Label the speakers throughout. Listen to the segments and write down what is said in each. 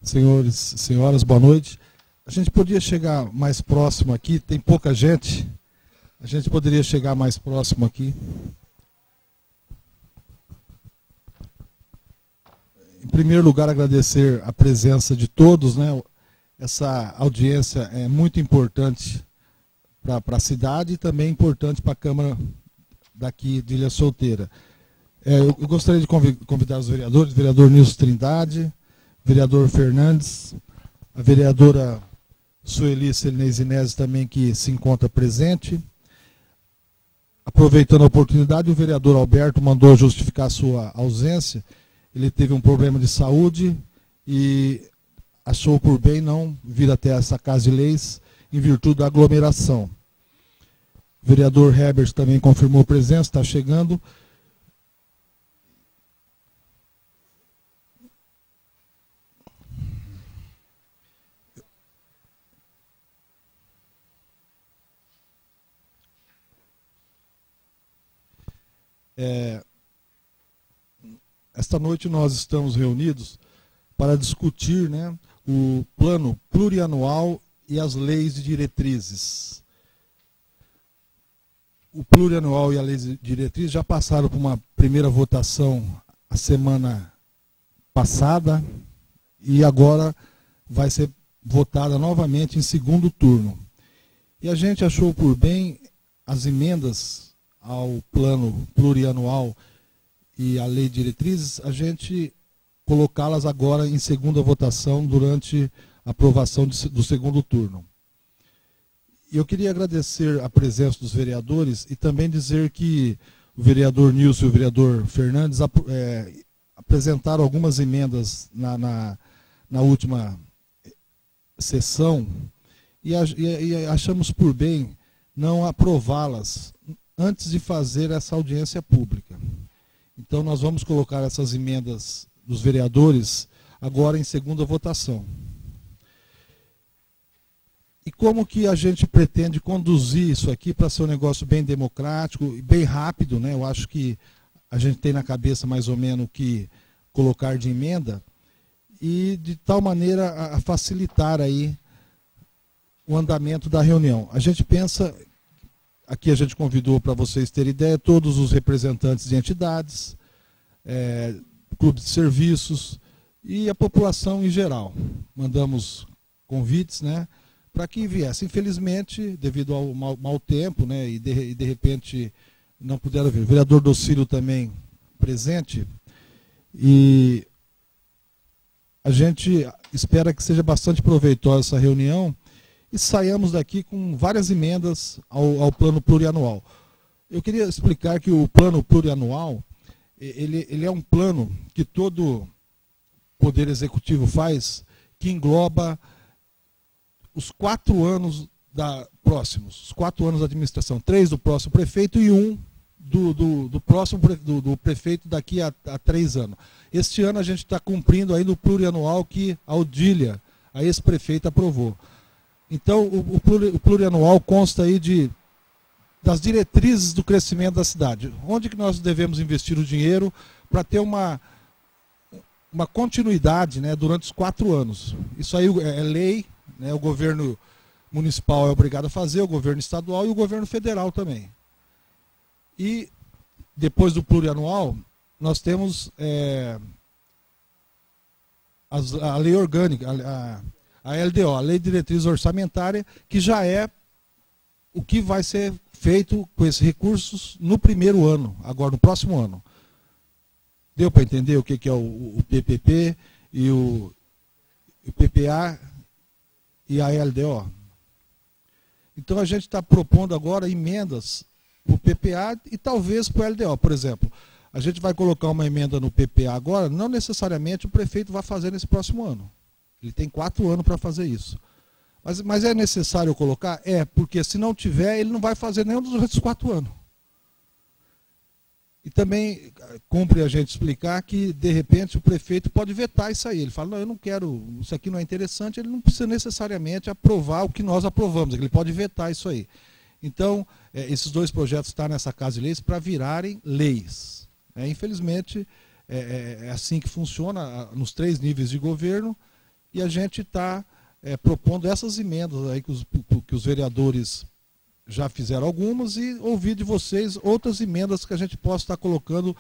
Speaker 1: Senhores, senhoras, boa noite. A gente podia chegar mais próximo aqui, tem pouca gente. A gente poderia chegar mais próximo aqui. Em primeiro lugar, agradecer a presença de todos, né? Essa audiência é muito importante para a cidade e também importante para a Câmara daqui de Ilha Solteira. Eu gostaria de convidar os vereadores, o vereador Nilson Trindade, vereador Fernandes, a vereadora Sueli Celinese também, que se encontra presente. Aproveitando a oportunidade, o vereador Alberto mandou justificar a sua ausência. Ele teve um problema de saúde e achou por bem não vir até essa Casa de Leis em virtude da aglomeração. O vereador Herbert também confirmou presença, está chegando. Esta noite nós estamos reunidos para discutir, né, o plano plurianual e as leis de diretrizes. O plurianual e a lei de diretrizes já passaram por uma primeira votação a semana passada e agora vai ser votada novamente em segundo turno. E a gente achou por bem as emendas ao plano plurianual e à lei de diretrizes, a gente colocá-las agora em segunda votação durante a aprovação do segundo turno. E eu queria agradecer a presença dos vereadores e também dizer que o vereador Nilson e o vereador Fernandes apresentaram algumas emendas na última sessão e achamos por bem não aprová-las antes de fazer essa audiência pública. Então nós vamos colocar essas emendas dos vereadores agora em segunda votação. E como que a gente pretende conduzir isso aqui para ser um negócio bem democrático e bem rápido, né? Eu acho que a gente tem na cabeça mais ou menos o que colocar de emenda e de tal maneira a facilitar aí o andamento da reunião. A gente pensa, aqui a gente convidou, para vocês terem ideia, todos os representantes de entidades, clubes de serviços e a população em geral. Mandamos convites, né, para que viesse. Infelizmente, devido ao mau tempo, né, e de repente não puderam vir. O vereador Docílio também presente. E a gente espera que seja bastante proveitosa essa reunião e saiamos daqui com várias emendas ao plano plurianual. Eu queria explicar que o plano plurianual, ele é um plano que todo Poder Executivo faz, que engloba os 4 anos próximos, os 4 anos da administração, 3 do próximo prefeito e 1 do prefeito daqui a 3 anos. Este ano a gente está cumprindo aí no plurianual que a Odília, a ex-prefeita, aprovou. Então, o plurianual consta aí das diretrizes do crescimento da cidade. Onde que nós devemos investir o dinheiro para ter uma continuidade, né, durante os 4 anos. Isso aí é lei, né, o governo municipal é obrigado a fazer, o governo estadual e o governo federal também. E depois do plurianual, nós temos a lei orgânica, a LDO, a Lei de Diretriz Orçamentária, que já é o que vai ser feito com esses recursos no primeiro ano, agora no próximo ano. Deu para entender o que é o PPP e o PPA e a LDO? Então a gente está propondo agora emendas para o PPA e talvez para o LDO. Por exemplo, a gente vai colocar uma emenda no PPA agora, não necessariamente o prefeito vai fazer nesse próximo ano. Ele tem 4 anos para fazer isso. Mas é necessário colocar? É, porque se não tiver, ele não vai fazer nenhum dos outros 4 anos. E também cumpre a gente explicar que, de repente, o prefeito pode vetar isso aí. Ele fala, não, eu não quero, isso aqui não é interessante, ele não precisa necessariamente aprovar o que nós aprovamos, ele pode vetar isso aí. Então, esses 2 projetos estão nessa Casa de Leis para virarem leis. Infelizmente, é assim que funciona nos 3 níveis de governo, e a gente está propondo essas emendas aí que os vereadores já fizeram algumas, e ouvir de vocês outras emendas que a gente possa estar colocando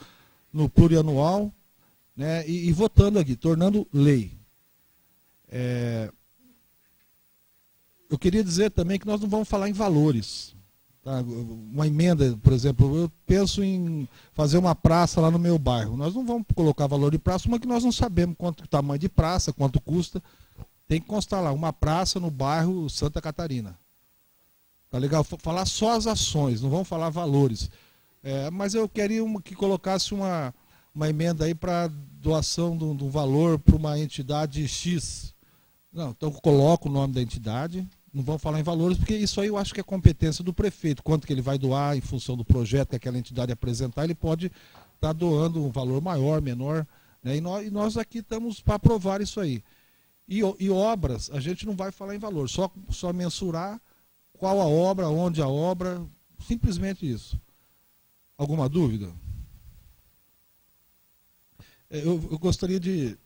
Speaker 1: no plurianual, né, e votando aqui, tornando lei. Eu queria dizer também que nós não vamos falar em valores. Tá? Uma emenda, por exemplo, eu penso em fazer uma praça lá no meu bairro. Nós não vamos colocar valor de praça, uma que nós não sabemos quanto o tamanho de praça, quanto custa. Tem que constar lá, uma praça no bairro Santa Catarina. Tá legal? Falar só as ações, não vamos falar valores. Mas eu queria que colocasse uma emenda aí para doação do valor para uma entidade X. Não, então eu coloco o nome da entidade, não vamos falar em valores, porque isso aí eu acho que é competência do prefeito. Quanto que ele vai doar em função do projeto que aquela entidade apresentar, ele pode estar doando um valor maior, menor. Né? E nós aqui estamos para aprovar isso aí. E obras, a gente não vai falar em valor, só mensurar qual a obra, onde a obra, simplesmente isso. Alguma dúvida? Eu gostaria de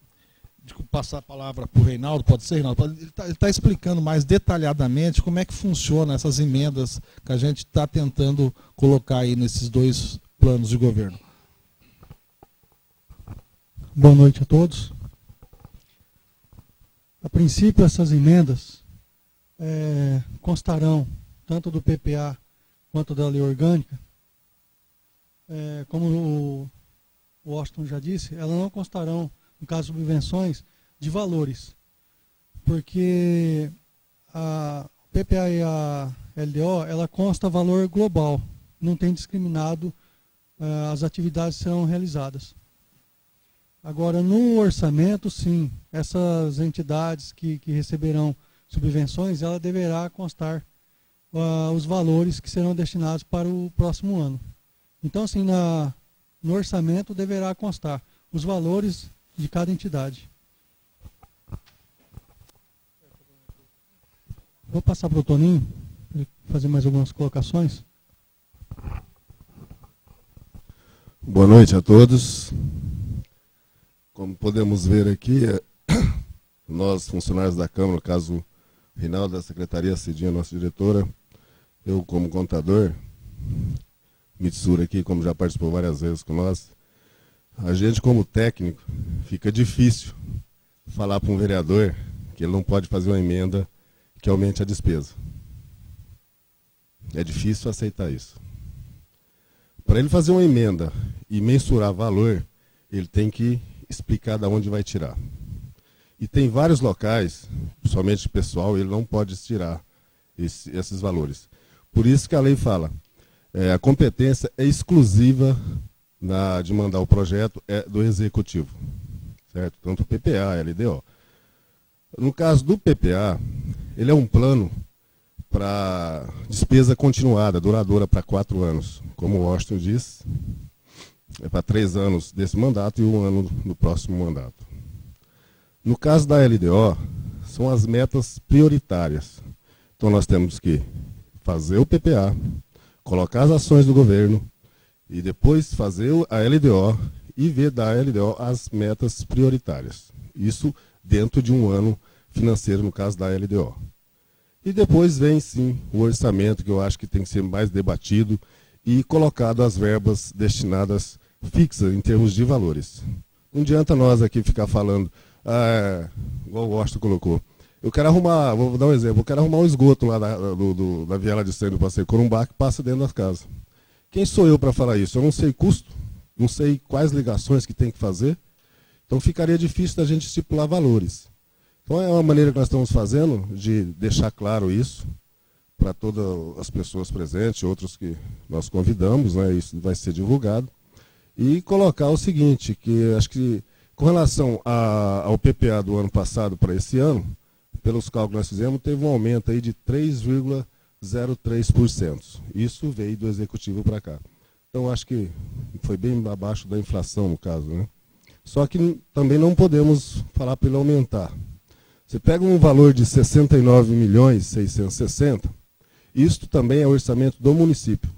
Speaker 1: passar a palavra para o Reinaldo, pode ser, Reinaldo? Ele está explicando mais detalhadamente como é que funciona essas emendas que a gente está tentando colocar aí nesses dois planos de governo.
Speaker 2: Boa noite a todos. A princípio, essas emendas constarão tanto do PPA quanto da lei orgânica. Como o Washington já disse, elas não constarão, no caso de subvenções, de valores, porque a PPA e a LDO, ela consta valor global, não tem discriminado as atividades que serão realizadas. Agora, no orçamento, sim, essas entidades que receberão subvenções, ela deverá constar os valores que serão destinados para o próximo ano. Então, assim, no orçamento deverá constar os valores de cada entidade. Vou passar para o Toninho, para ele fazer mais algumas colocações.
Speaker 3: Boa noite a todos. Como podemos ver aqui, nós, funcionários da Câmara, no caso o Reinaldo da Secretaria, Cidinha, nossa diretora, eu como contador, Mitsura aqui, como já participou várias vezes com nós, a gente como técnico, fica difícil falar para um vereador que ele não pode fazer uma emenda que aumente a despesa. É difícil aceitar isso. Para ele fazer uma emenda e mensurar valor, ele tem que explicar de onde vai tirar. E tem vários locais, principalmente pessoal, ele não pode tirar esses valores. Por isso que a lei fala, a competência é exclusiva de mandar o projeto do executivo, certo? Tanto o PPA, a LDO. No caso do PPA, ele é um plano para despesa continuada, duradoura para 4 anos. Como o Washington disse, é para 3 anos desse mandato e 1 ano no próximo mandato. No caso da LDO, são as metas prioritárias. Então nós temos que fazer o PPA, colocar as ações do governo e depois fazer a LDO e ver da LDO as metas prioritárias. Isso dentro de 1 ano financeiro, no caso da LDO. E depois vem sim o orçamento, que eu acho que tem que ser mais debatido e colocado as verbas destinadas fixas em termos de valores. Não adianta nós aqui ficar falando, igual o Washington colocou, eu quero arrumar, vou dar um exemplo, eu quero arrumar um esgoto lá da Viela de Sênior do Passeio Corumbá que passa dentro das casas. Quem sou eu para falar isso? Eu não sei custo, não sei quais ligações que tem que fazer, então ficaria difícil da gente estipular valores. Então é uma maneira que nós estamos fazendo de deixar claro isso para todas as pessoas presentes, outros que nós convidamos, né, isso vai ser divulgado, e colocar o seguinte, que acho que com relação ao PPA do ano passado para esse ano, pelos cálculos que nós fizemos, teve um aumento aí de 3,03%. Isso veio do executivo para cá. Então acho que foi bem abaixo da inflação no caso, né? Só que também não podemos falar para ele aumentar. Você pega um valor de 69.660.000, isto também é o orçamento do município.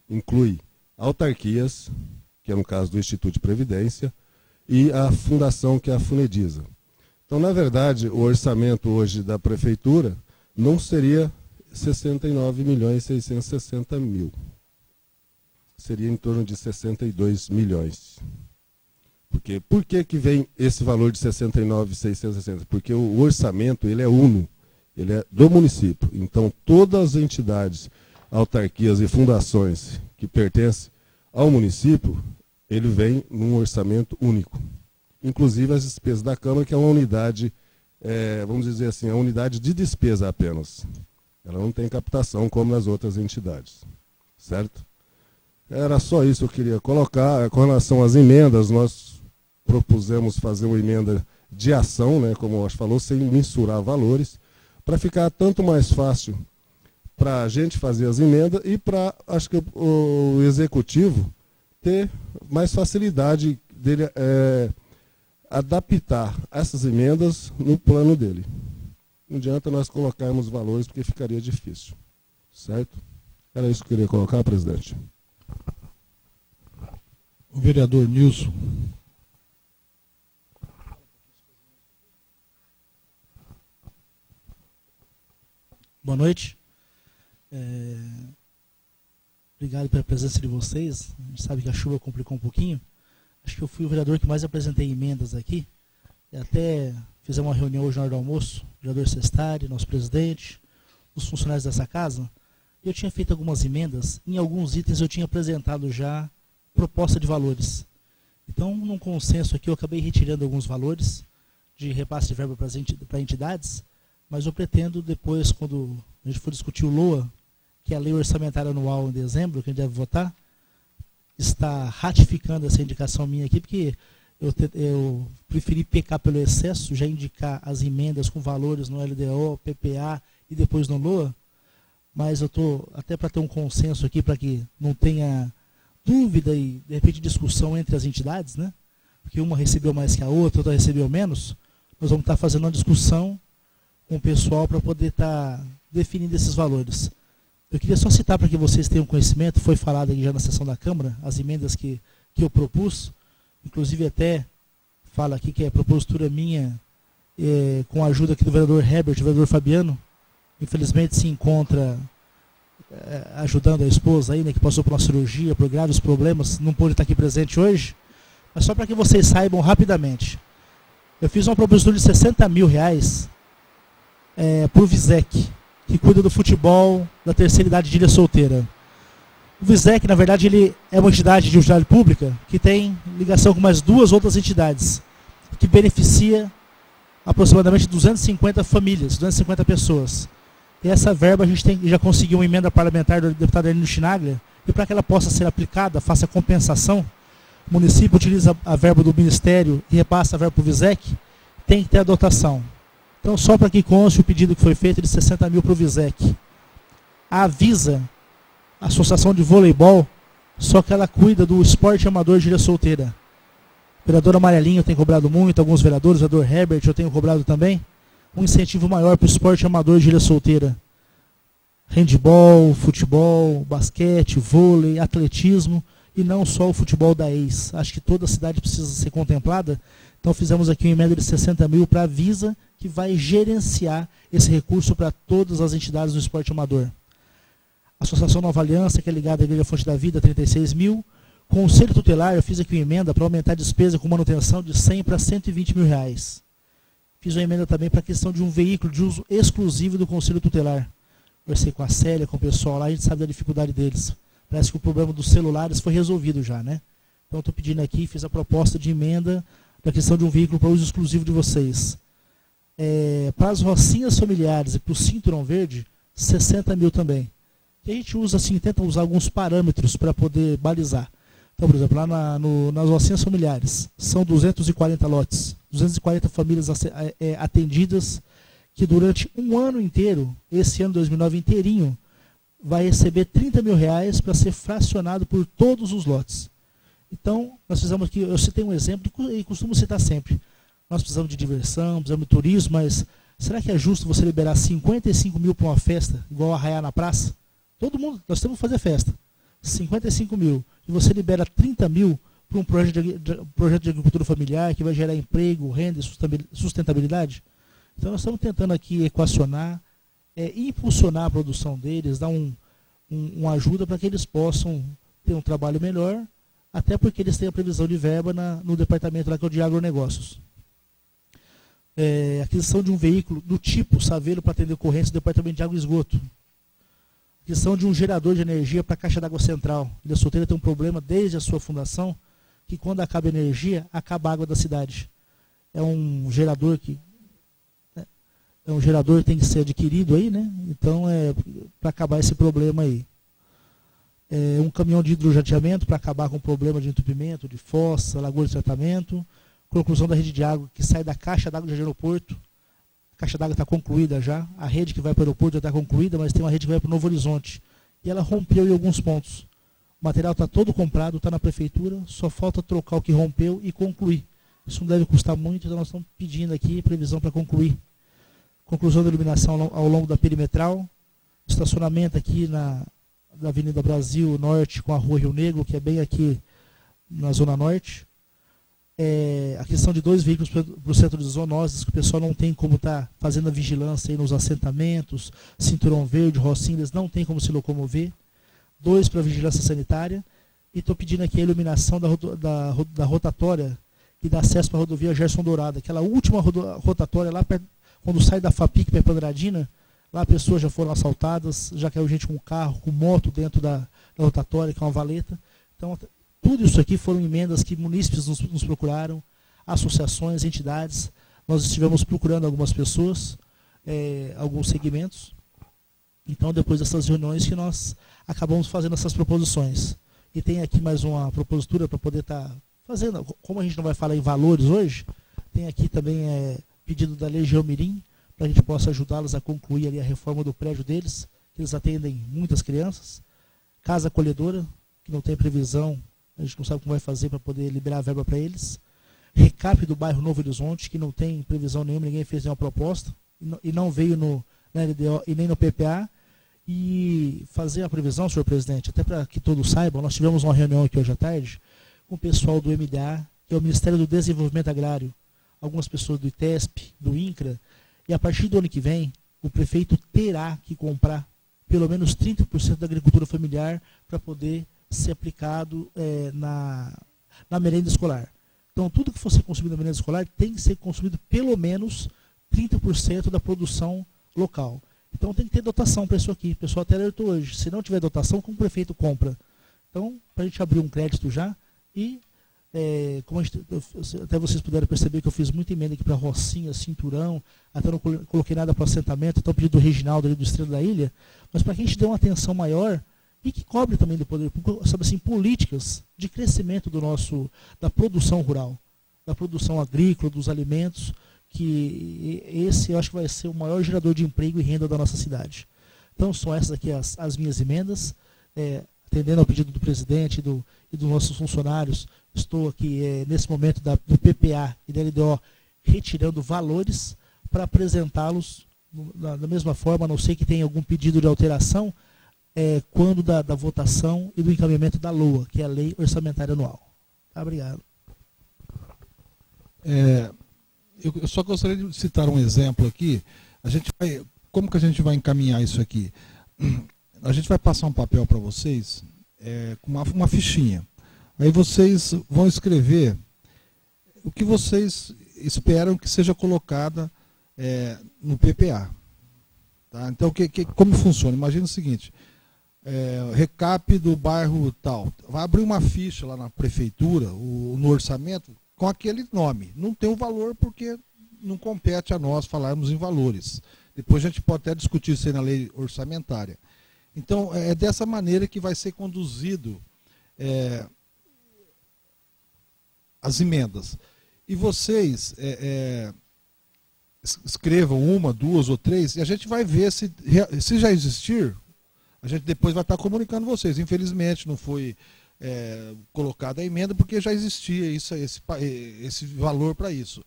Speaker 3: Inclui autarquias, que é no caso do Instituto de Previdência, e a fundação, que é a Funedisa. Então, na verdade, o orçamento hoje da prefeitura não seria 69.660.000. Seria em torno de 62 milhões. Por que vem esse valor de 69.660? Porque o orçamento ele é uno, ele é do município. Então, todas as entidades, autarquias e fundações que pertencem ao município, ele vem num orçamento único. Inclusive as despesas da Câmara, que é uma unidade, vamos dizer assim, a unidade de despesa apenas. Ela não tem captação como nas outras entidades. Certo? Era só isso que eu queria colocar. Com relação às emendas, nós propusemos fazer uma emenda de ação, né, como o Osh falou, sem mensurar valores, para ficar tanto mais fácil para a gente fazer as emendas e para, acho que o executivo ter mais facilidade dele adaptar essas emendas no plano dele. Não adianta nós colocarmos valores porque ficaria difícil. Certo? Era isso que eu queria colocar, presidente.
Speaker 1: O vereador Nilson.
Speaker 4: Boa noite. Obrigado pela presença de vocês. A gente sabe que a chuva complicou um pouquinho. Acho que eu fui o vereador que mais apresentei emendas aqui. E até fizemos uma reunião hoje na hora do almoço, o vereador Sestari, nosso presidente, os funcionários dessa casa. Eu tinha feito algumas emendas, em alguns itens eu tinha apresentado já proposta de valores. Então, num consenso aqui, eu acabei retirando alguns valores de repasse de verba para entidades, mas eu pretendo depois, quando a gente for discutir o LOA, que é a Lei Orçamentária Anual em dezembro, que a gente deve votar, está ratificando essa indicação minha aqui, porque eu preferi pecar pelo excesso, já indicar as emendas com valores no LDO, PPA e depois no LOA, mas eu estou até para ter um consenso aqui, para que não tenha dúvida e, de repente, discussão entre as entidades, né? Porque uma recebeu mais que a outra recebeu menos, nós vamos estar fazendo uma discussão com o pessoal para poder estar definindo esses valores. Eu queria só citar para que vocês tenham conhecimento, foi falado aqui já na sessão da Câmara, as emendas que eu propus, inclusive até fala aqui que é propositura minha, com a ajuda aqui do vereador Herbert, do vereador Fabiano, infelizmente se encontra ajudando a esposa aí, né, que passou por uma cirurgia, por graves problemas, não pôde estar aqui presente hoje, mas só para que vocês saibam rapidamente. Eu fiz uma propositura de 60 mil reais para o VISEC, que cuida do futebol da terceira idade de Ilha Solteira. O VISEC, na verdade, ele é uma entidade de utilidade pública que tem ligação com mais duas outras entidades, que beneficia aproximadamente 250 famílias, 250 pessoas. E essa verba a gente já conseguiu uma emenda parlamentar do deputado Arlindo Chinaglia, e para que ela possa ser aplicada, faça compensação, o município utiliza a verba do Ministério e repassa a verba para o VISEC, tem que ter a dotação. Então, só para que conste o pedido que foi feito de 60 mil para o VISEC. A Avisa, a Associação de Voleibol, só que ela cuida do esporte amador de Ilha Solteira. O vereador Amarelinho tem cobrado muito, alguns vereadores, o vereador Herbert eu tenho cobrado também, um incentivo maior para o esporte amador de Ilha Solteira. Handebol, futebol, basquete, vôlei, atletismo, e não só o futebol da ex. Acho que toda a cidade precisa ser contemplada. Então fizemos aqui uma emenda de 60 mil para a Avisa, que vai gerenciar esse recurso para todas as entidades do esporte amador. A Associação Nova Aliança, que é ligada à Igreja Fonte da Vida, 36 mil. Conselho Tutelar, eu fiz aqui uma emenda para aumentar a despesa com manutenção de 100 para 120 mil reais. Fiz uma emenda também para a questão de um veículo de uso exclusivo do Conselho Tutelar. Conversei com a Célia, com o pessoal lá, a gente sabe da dificuldade deles. Parece que o problema dos celulares foi resolvido já, né? Então estou pedindo aqui, fiz a proposta de emenda da questão de um veículo para uso exclusivo de vocês. Para as rocinhas familiares e para o Cinturão Verde, 60 mil também. E a gente usa assim, tenta usar alguns parâmetros para poder balizar. Então, por exemplo, lá nas rocinhas familiares, são 240 lotes, 240 famílias atendidas, que durante um ano inteiro, esse ano 2009 inteirinho, vai receber 30 mil reais para ser fracionado por todos os lotes. Então, nós fizemos aqui, eu citei um exemplo, e costumo citar sempre. Nós precisamos de diversão, precisamos de turismo, mas será que é justo você liberar 55 mil para uma festa, igual Arraiá na praça? Todo mundo, nós temos que fazer festa. 55 mil. E você libera 30 mil para um projeto de agricultura familiar que vai gerar emprego, renda e sustentabilidade? Então nós estamos tentando aqui equacionar, impulsionar a produção deles, dar uma ajuda para que eles possam ter um trabalho melhor, até porque eles têm a previsão de verba no departamento lá que é o de agronegócios. Aquisição de um veículo do tipo Saveiro para atender ocorrências do departamento de água e esgoto. Aquisição de um gerador de energia para a caixa d'água central. Ilha Solteira tem um problema desde a sua fundação, que quando acaba a energia, acaba a água da cidade. É um gerador que tem que ser adquirido aí, né? Então, para acabar esse problema aí. Um caminhão de hidrojateamento para acabar com o problema de entupimento, de fossa, lagoa de tratamento. Conclusão da rede de água que sai da caixa d'água do aeroporto. A caixa d'água está concluída já. A rede que vai para o aeroporto já está concluída, mas tem uma rede que vai para o Novo Horizonte. E ela rompeu em alguns pontos. O material está todo comprado, está na prefeitura, só falta trocar o que rompeu e concluir. Isso não deve custar muito, então nós estamos pedindo aqui previsão para concluir. Conclusão da iluminação ao longo da perimetral. Estacionamento aqui da Avenida Brasil Norte com a Rua Rio Negro, que é bem aqui na Zona Norte. Aquisição de 2 veículos para o centro de zoonoses, que o pessoal não tem como estar fazendo a vigilância aí nos assentamentos, Cinturão Verde, Rocinha, eles não tem como se locomover. 2 para vigilância sanitária. E estou pedindo aqui a iluminação da rotatória que dá acesso para a rodovia Gerson Dourado. Aquela última rotatória lá, quando sai da FAPIC para Pandradina, lá pessoas já foram assaltadas, já caiu gente com carro, com moto dentro da rotatória, que é uma valeta. Então, tudo isso aqui foram emendas que munícipes nos procuraram, associações, entidades. Nós estivemos procurando algumas pessoas, alguns segmentos. Então, depois dessas reuniões que nós acabamos fazendo essas proposições. E tem aqui mais uma propositura para poder estar fazendo. Como a gente não vai falar em valores hoje, tem aqui também pedido da Legião Mirim, para a gente possa ajudá-los a concluir ali a reforma do prédio deles, que eles atendem muitas crianças. Casa acolhedora, que não tem previsão, a gente não sabe como vai fazer para poder liberar a verba para eles. Recap do bairro Novo Horizonte, que não tem previsão nenhuma, ninguém fez nenhuma proposta, e não veio na LDO e nem no PPA. E fazer a previsão, senhor presidente, até para que todos saibam, nós tivemos uma reunião aqui hoje à tarde com o pessoal do MDA, que é o Ministério do Desenvolvimento Agrário, algumas pessoas do ITESP, do INCRA, e a partir do ano que vem, o prefeito terá que comprar pelo menos 30% da agricultura familiar para poder ser aplicado na merenda escolar. Então, tudo que for ser consumido na merenda escolar tem que ser consumido pelo menos 30% da produção local. Então, tem que ter dotação para isso aqui. O pessoal até alertou hoje. Se não tiver dotação, como o prefeito compra? Então, para a gente abrir um crédito já e... como até vocês puderam perceber que eu fiz muita emenda aqui para Rocinha, Cinturão, até não coloquei nada para o assentamento, então pedi do Reginaldo ali do Estrela da Ilha, mas para que a gente dê uma atenção maior e que cobre também do poder público, sabe assim, políticas de crescimento da produção rural, da produção agrícola, dos alimentos, que esse eu acho que vai ser o maior gerador de emprego e renda da nossa cidade. Então são essas aqui as minhas emendas, atendendo ao pedido do presidente e dos nossos funcionários. Estou aqui, nesse momento, do PPA e da LDO, retirando valores para apresentá-los da mesma forma, a não ser que tenha algum pedido de alteração, quando da votação e do encaminhamento da LOA, que é a Lei Orçamentária Anual. Tá, obrigado.
Speaker 1: Eu só gostaria de citar um exemplo aqui. Como que a gente vai encaminhar isso aqui? A gente vai passar um papel para vocês, com uma fichinha. Aí vocês vão escrever o que vocês esperam que seja colocada no PPA. Tá? Então, como funciona? Imagina o seguinte, recap do bairro tal. Vai abrir uma ficha lá na prefeitura, no orçamento, com aquele nome. Não tem o valor porque não compete a nós falarmos em valores. Depois a gente pode até discutir isso aí na lei orçamentária. Então, é dessa maneira que vai ser conduzido as emendas. E vocês escrevam 1, 2 ou 3, e a gente vai ver se já existir, a gente depois vai estar comunicando vocês. Infelizmente, não foi colocada a emenda, porque já existia esse valor para isso.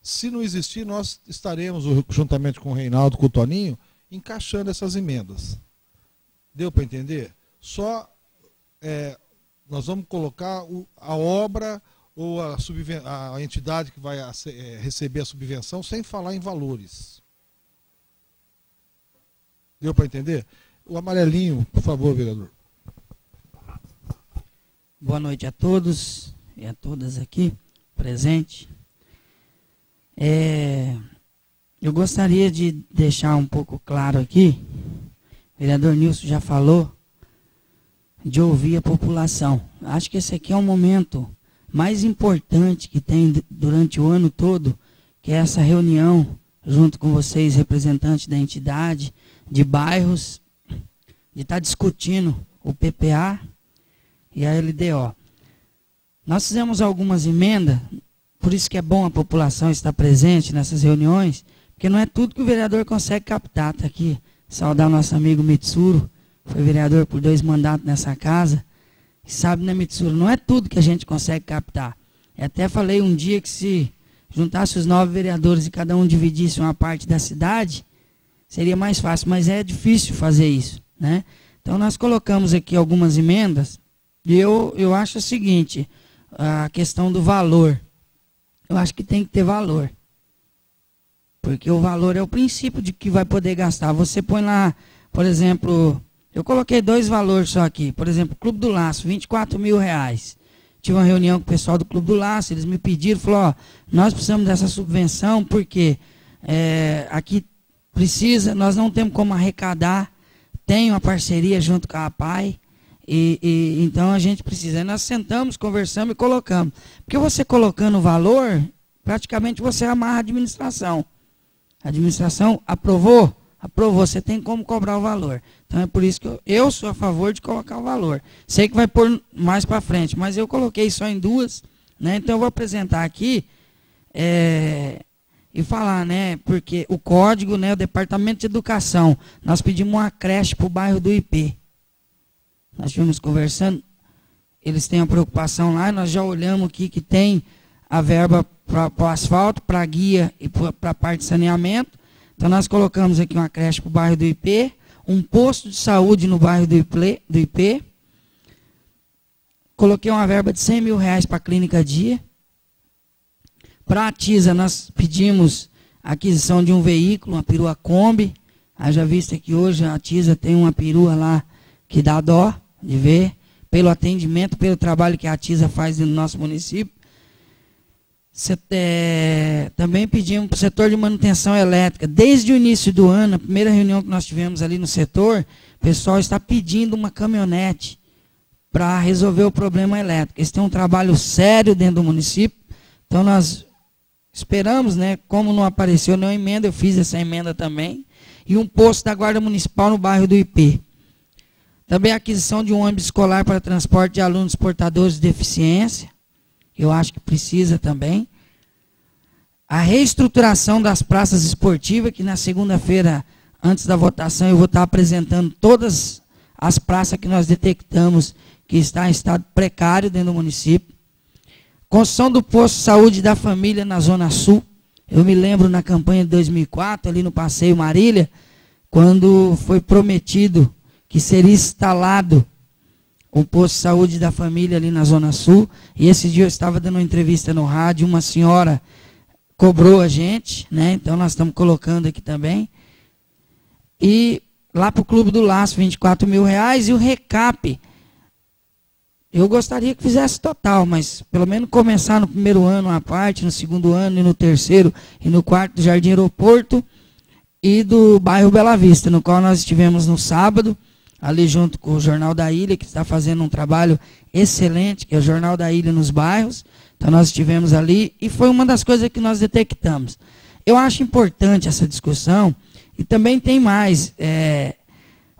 Speaker 1: Se não existir, nós estaremos, juntamente com o Reinaldo, com o Toninho, encaixando essas emendas. Deu para entender? Só Nós vamos colocar a obra ou a entidade que vai receber a subvenção sem falar em valores. Deu para entender? O amarelinho, por favor, vereador.
Speaker 5: Boa noite a todos e a todas aqui presentes. Eu gostaria de deixar um pouco claro aqui, o vereador Nilson já falou, de ouvir a população. Acho que esse aqui é o momento mais importante que tem durante o ano todo, que é essa reunião, junto com vocês, representantes da entidade, de bairros, de estar discutindo o PPA e a LDO. Nós fizemos algumas emendas, por isso que é bom a população estar presente nessas reuniões, porque não é tudo que o vereador consegue captar. Está aqui, saudar nosso amigo Mitsuru, foi vereador por 2 mandatos nessa casa, e sabe, né, Mitsuru, não é tudo que a gente consegue captar. Eu até falei um dia que se juntasse os 9 vereadores e cada um dividisse uma parte da cidade, seria mais fácil, mas é difícil fazer isso, né? Então nós colocamos aqui algumas emendas, e eu acho o seguinte, a questão do valor, eu acho que tem que ter valor, porque o valor é o princípio de que vai poder gastar. Você põe lá, por exemplo, eu coloquei 2 valores só aqui, por exemplo, Clube do Laço, R$24 mil. Tive uma reunião com o pessoal do Clube do Laço, eles me pediram, falaram, nós precisamos dessa subvenção, porque aqui precisa, nós não temos como arrecadar, tem uma parceria junto com a APAI, então a gente precisa. Aí nós sentamos, conversamos e colocamos. Porque você colocando o valor, praticamente você amarra a administração. A administração aprovou, você tem como cobrar o valor. Então é por isso que eu sou a favor de colocar o valor. Sei que vai pôr mais para frente, mas eu coloquei só em 2, né? Então eu vou apresentar aqui e falar, né? Porque o código, né? O Departamento de Educação, nós pedimos uma creche para o bairro do IP. Nós estivemos conversando, eles têm a preocupação lá, nós já olhamos aqui que tem a verba para o asfalto, para a guia e para a parte de saneamento. Então nós colocamos aqui uma creche para o bairro do IP, um posto de saúde no bairro do IP. Coloquei uma verba de R$100 mil para a clínica dia. Para a TISA nós pedimos a aquisição de um veículo, uma perua Kombi. Já visto que hoje a TISA tem uma perua lá que dá dó de ver, pelo atendimento, pelo trabalho que a TISA faz no nosso município. Também pedimos para o setor de manutenção elétrica. Desde o início do ano, a primeira reunião que nós tivemos ali no setor, o pessoal está pedindo uma caminhonete para resolver o problema elétrico. Eles têm um trabalho sério dentro do município. Então nós esperamos, né, como não apareceu nenhuma emenda, eu fiz essa emenda também, e um posto da Guarda Municipal no bairro do IP. Também a aquisição de um ônibus escolar para transporte de alunos portadores de deficiência. Eu acho que precisa também. A reestruturação das praças esportivas, que na segunda-feira, antes da votação, eu vou estar apresentando todas as praças que nós detectamos que está em estado precário dentro do município. Construção do posto de saúde da família na Zona Sul. Eu me lembro na campanha de 2004, ali no Passeio Marília, quando foi prometido que seria instalado um posto de saúde da família ali na Zona Sul. E esse dia eu estava dando uma entrevista no rádio, uma senhora cobrou a gente, né? Então nós estamos colocando aqui também. E lá para o Clube do Laço, R$24 mil. E o recap, eu gostaria que fizesse total, mas pelo menos começar no primeiro ano uma parte, no segundo ano e no terceiro e no quarto do Jardim Aeroporto e do bairro Bela Vista, no qual nós estivemos no sábado, ali junto com o Jornal da Ilha, que está fazendo um trabalho excelente, que é o Jornal da Ilha nos bairros. Então nós estivemos ali e foi uma das coisas que nós detectamos. Eu acho importante essa discussão e também tem mais.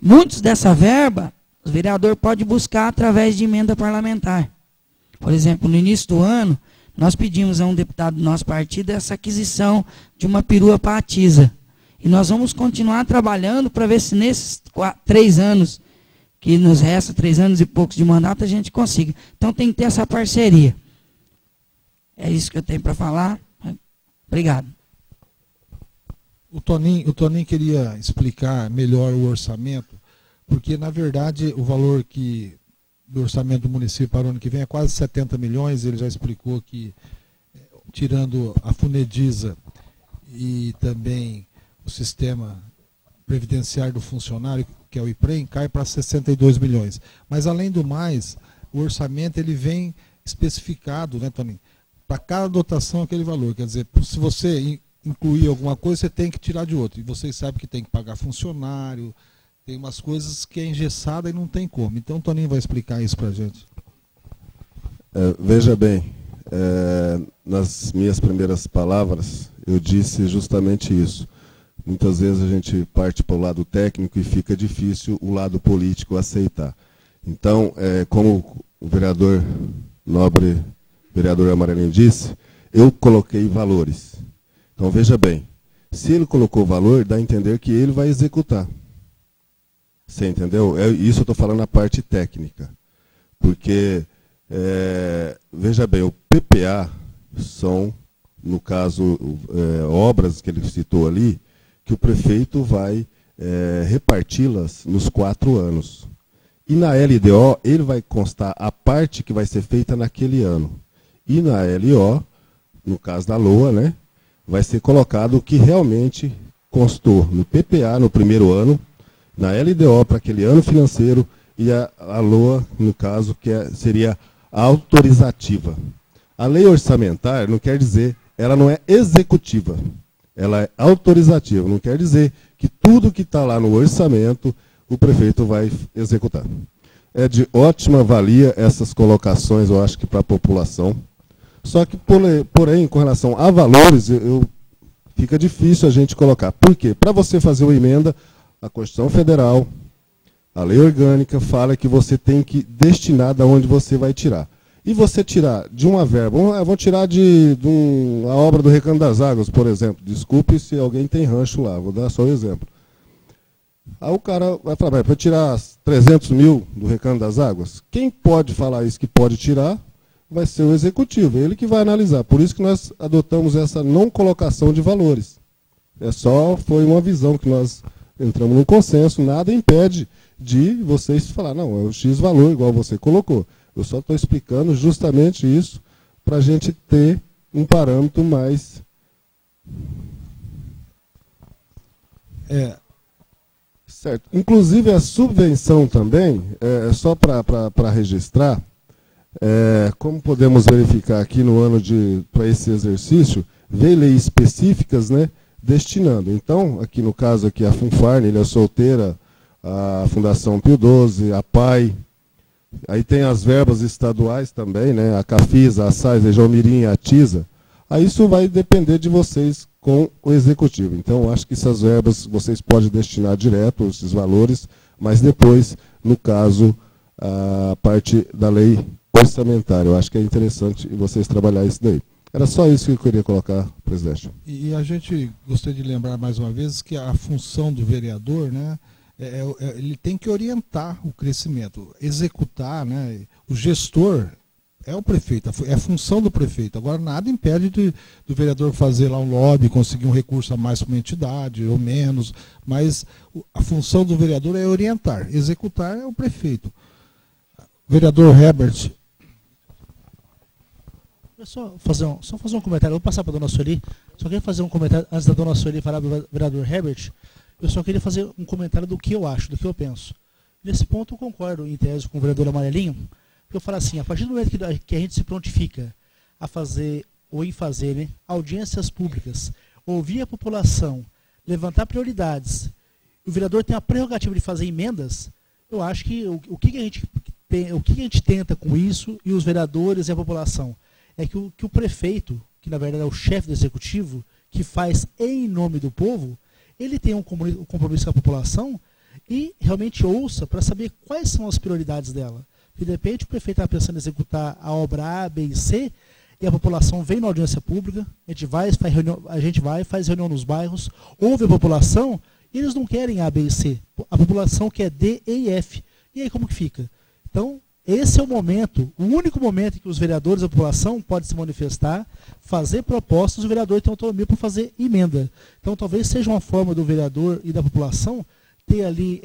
Speaker 5: Muitos dessa verba, o vereador pode buscar através de emenda parlamentar. Por exemplo, no início do ano, nós pedimos a um deputado do nosso partido essa aquisição de uma perua para a TISA. E nós vamos continuar trabalhando para ver se nesses 3 anos, que nos resta 3 anos e poucos de mandato, a gente consiga. Então tem que ter essa parceria. É isso que eu tenho para falar. Obrigado.
Speaker 1: O Toninho queria explicar melhor o orçamento, porque, na verdade, o valor que do orçamento do município para o ano que vem é quase 70 milhões. Ele já explicou que, tirando a Funedisa e também o sistema previdenciário do funcionário, que é o IPREM, cai para 62 milhões. Mas, além do mais, o orçamento ele vem especificado, né, Toninho, para cada dotação aquele valor. Quer dizer, se você incluir alguma coisa, você tem que tirar de outra. E vocês sabem que tem que pagar funcionário, tem umas coisas que é engessada e não tem como. Então, o Toninho vai explicar isso para a gente.
Speaker 3: Veja bem, nas minhas primeiras palavras, eu disse justamente isso. Muitas vezes a gente parte para o lado técnico e fica difícil o lado político aceitar. Então, como o vereador nobre, vereador Amarelinho disse, eu coloquei valores. Então, veja bem, se ele colocou valor, dá a entender que ele vai executar. Você entendeu? Isso eu estou falando na parte técnica. Porque, veja bem, o PPA são, no caso, obras que ele citou ali, que o prefeito vai reparti-las nos 4 anos. E na LDO, ele vai constar a parte que vai ser feita naquele ano. E na LO, no caso da LOA, né, vai ser colocado o que realmente constou no PPA no primeiro ano, na LDO para aquele ano financeiro e a LOA, no caso, que seria autorizativa. A lei orçamentária não quer dizer, ela não é executiva. Ela é autorizativa, não quer dizer que tudo que está lá no orçamento o prefeito vai executar. É de ótima valia essas colocações, eu acho que para a população. Só que, porém, com relação a valores, fica difícil a gente colocar. Por quê? Para você fazer uma emenda, a Constituição Federal, a lei orgânica, fala que você tem que destinar de onde você vai tirar. E você tirar de uma verba, vou tirar a obra do Recanto das Águas, por exemplo. Desculpe se alguém tem rancho lá, vou dar só um exemplo. Aí o cara vai falar, para tirar 300 mil do Recanto das Águas, quem pode falar isso que pode tirar vai ser o executivo, ele que vai analisar. Por isso que nós adotamos essa não colocação de valores. Foi uma visão que nós entramos num consenso, nada impede de vocês falar, não, é o X valor, igual você colocou. Eu só estou explicando justamente isso para a gente ter um parâmetro mais... Certo. Inclusive a subvenção também, só para registrar, como podemos verificar aqui no ano para esse exercício, veio leis específicas, né, destinando. Então, aqui no caso aqui a Funfarne, Ilha Solteira, a Fundação Pio XII, a PAI, aí tem as verbas estaduais também, né, a Cafisa, a SAIS, a Jaumirim, a TISA. Aí isso vai depender de vocês com o executivo. Então, acho que essas verbas vocês podem destinar direto, esses valores, mas depois, no caso, a parte da lei orçamentária. Eu acho que é interessante vocês trabalharem isso daí. Era só isso que eu queria colocar, presidente.
Speaker 1: E a gente gostaria de lembrar mais uma vez que a função do vereador, né, ele tem que orientar o crescimento, executar, né, o gestor é o prefeito, é a função do prefeito. Agora, nada impede do vereador fazer lá um lobby, conseguir um recurso a mais para uma entidade, ou menos, mas a função do vereador é orientar, executar é o prefeito. Vereador Herbert.
Speaker 4: Só fazer um comentário, eu vou passar para a dona Sueli, só queria fazer um comentário, antes da dona Sueli falar do vereador Herbert, eu só queria fazer um comentário do que eu acho, do que eu penso. Nesse ponto eu concordo, em tese, com o vereador Amarelinho, porque eu falo assim, a partir do momento que a gente se prontifica a fazer, ou em fazer, né, audiências públicas, ouvir a população, levantar prioridades, o vereador tem a prerrogativa de fazer emendas, eu acho que o que a gente tenta com isso, e os vereadores e a população, é que o prefeito, que na verdade é o chefe do executivo, que faz em nome do povo, ele tem um compromisso com a população e realmente ouça para saber quais são as prioridades dela. Porque de repente o prefeito está pensando em executar a obra A, B e C, e a população vem na audiência pública, a gente vai, faz reunião nos bairros, ouve a população, e eles não querem A, B e C. A população quer D, E e F. E aí como que fica? Então, esse é o momento, o único momento em que os vereadores e a população podem se manifestar, fazer propostas, o vereador tem autonomia para fazer emenda. Então, talvez seja uma forma do vereador e da população ter ali,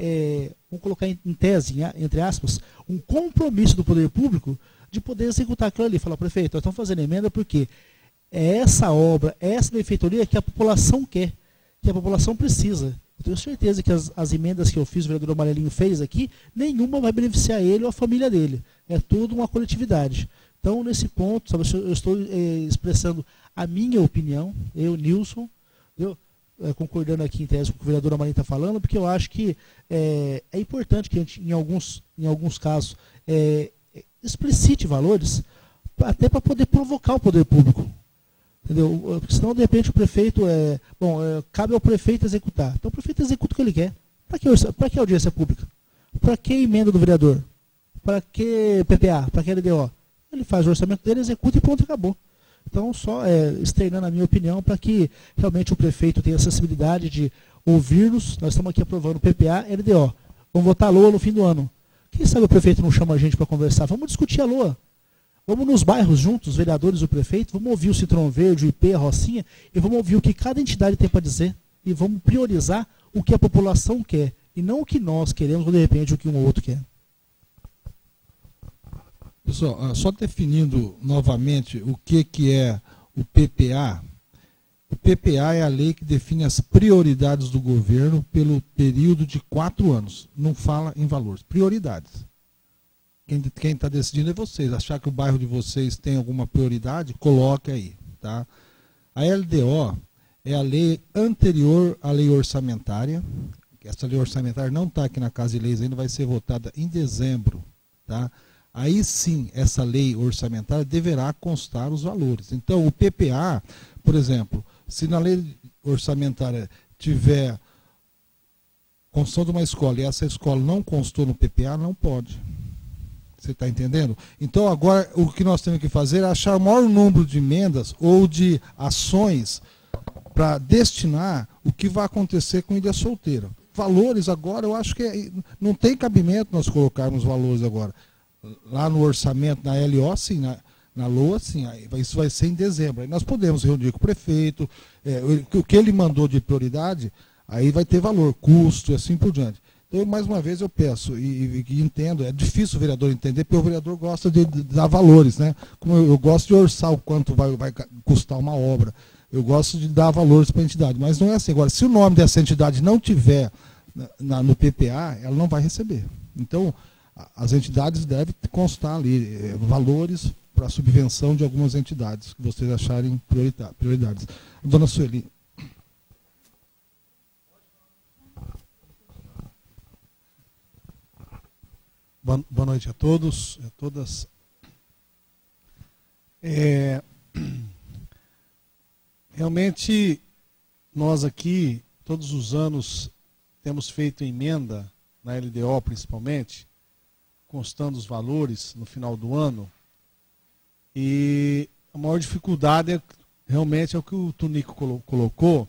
Speaker 4: vamos colocar em tese, entre aspas, um compromisso do poder público de poder executar aquilo ali. Falar, prefeito, nós estamos fazendo emenda porque é essa obra, é essa benfeitoria que a população quer, que a população precisa. Eu tenho certeza que as emendas que eu fiz, o vereador Amarelinho fez aqui, nenhuma vai beneficiar ele ou a família dele. É tudo uma coletividade. Então, nesse ponto, sabe, eu estou expressando a minha opinião, eu, Nilson, concordando aqui em tese com o que o vereador Amarelinho está falando, porque eu acho que é importante que a gente, em alguns casos, explicite valores, até para poder provocar o poder público. Entendeu? Porque senão, de repente, o prefeito cabe ao prefeito executar. Então o prefeito executa o que ele quer. Para que audiência pública? Para que emenda do vereador? Para que PPA? Para que LDO? Ele faz o orçamento dele, executa e pronto, acabou. Então, só externando a minha opinião para que realmente o prefeito tenha a sensibilidade de ouvir-nos. Nós estamos aqui aprovando PPA, LDO. Vamos votar a LOA no fim do ano. Quem sabe o prefeito não chama a gente para conversar? Vamos discutir a LOA. Vamos nos bairros juntos, os vereadores e o prefeito, vamos ouvir o Citron Verde, o IP, a Rocinha, e vamos ouvir o que cada entidade tem para dizer. E vamos priorizar o que a população quer, e não o que nós queremos, ou de repente o que um ou outro quer.
Speaker 1: Pessoal, só definindo novamente o que é o PPA. O PPA é a lei que define as prioridades do governo pelo período de 4 anos. Não fala em valores, prioridades. Quem está decidindo é vocês. Achar que o bairro de vocês tem alguma prioridade, coloque aí. Tá? A LDO é a lei anterior à lei orçamentária. Essa lei orçamentária não está aqui na Casa de Leis ainda, vai ser votada em dezembro. Tá? Aí sim, essa lei orçamentária deverá constar os valores. Então, o PPA, por exemplo, se na lei orçamentária tiver construção de uma escola e essa escola não constou no PPA, não pode. Você está entendendo? Então, agora, o que nós temos que fazer é achar o maior número de emendas ou de ações para destinar o que vai acontecer com ilha solteira. Valores agora, eu acho que não tem cabimento nós colocarmos valores agora. Lá no orçamento, na LO, sim, na LOA, sim, isso vai ser em dezembro. Aí nós podemos reunir com o prefeito, o que ele mandou de prioridade, aí vai ter valor, custo e assim por diante. Então, mais uma vez, eu peço e entendo, é difícil o vereador entender, porque o vereador gosta de dar valores, né? Como eu gosto de orçar o quanto vai custar uma obra, eu gosto de dar valores para a entidade, mas não é assim. Agora, se o nome dessa entidade não tiver no PPA, ela não vai receber. Então, as entidades devem constar ali valores para a subvenção de algumas entidades que vocês acharem prioridades. Dona Sueli.
Speaker 6: Boa noite a todos e a todas. Realmente, nós aqui, todos os anos, temos feito emenda, na LDO principalmente, constando os valores no final do ano. E a maior dificuldade realmente é o que o Tunico colocou,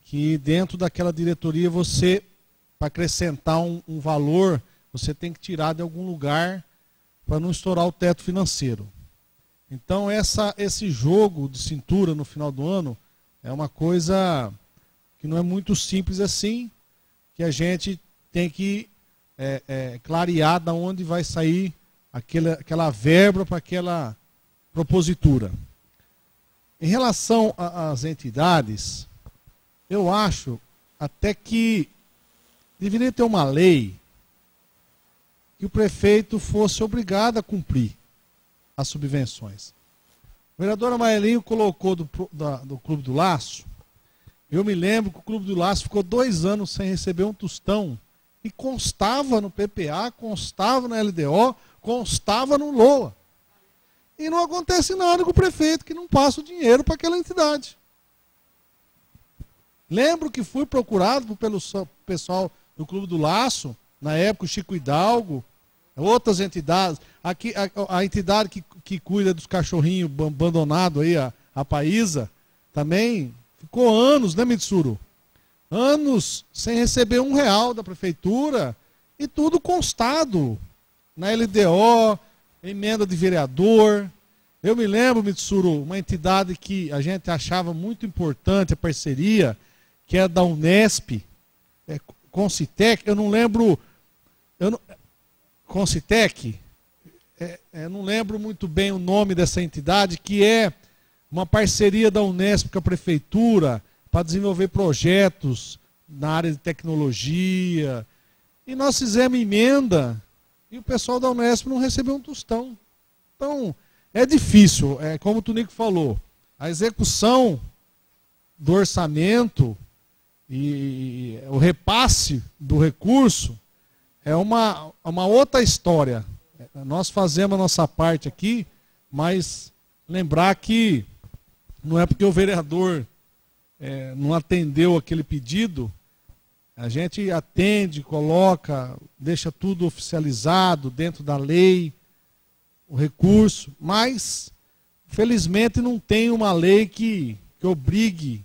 Speaker 6: que dentro daquela diretoria você, para acrescentar um valor, você tem que tirar de algum lugar para não estourar o teto financeiro. Então esse jogo de cintura no final do ano é uma coisa que não é muito simples assim, que a gente tem que clarear de onde vai sair aquela verba para aquela propositura. Em relação às entidades, eu acho até que deveria ter uma lei que o prefeito fosse obrigado a cumprir as subvenções. O vereador Amarelinho colocou do Clube do Laço. Eu me lembro que o Clube do Laço ficou 2 anos sem receber um tostão e constava no PPA, constava na LDO, constava no LOA. E não acontece nada com o prefeito que não passa o dinheiro para aquela entidade. Lembro que fui procurado pelo pessoal do Clube do Laço, na época o Chico Hidalgo, outras entidades, aqui, a entidade que cuida dos cachorrinhos abandonados aí, a Paísa, também ficou anos, né, Mitsuru? Anos sem receber R$1 da prefeitura e tudo constado na LDO, emenda de vereador. Eu me lembro, Mitsuru, uma entidade que a gente achava muito importante, a parceria, que é da Unesp, Concitec, eu não lembro... Concitec, eu não lembro muito bem o nome dessa entidade, que é uma parceria da Unesp com a Prefeitura para desenvolver projetos na área de tecnologia. E nós fizemos emenda e o pessoal da Unesp não recebeu um tostão. Então, é difícil, como o Tunico falou, a execução do orçamento e o repasse do recurso é uma outra história. Nós fazemos a nossa parte aqui, mas lembrar que não é porque o vereador não atendeu aquele pedido, a gente atende, coloca, deixa tudo oficializado dentro da lei, o recurso, mas felizmente não tem uma lei que obrigue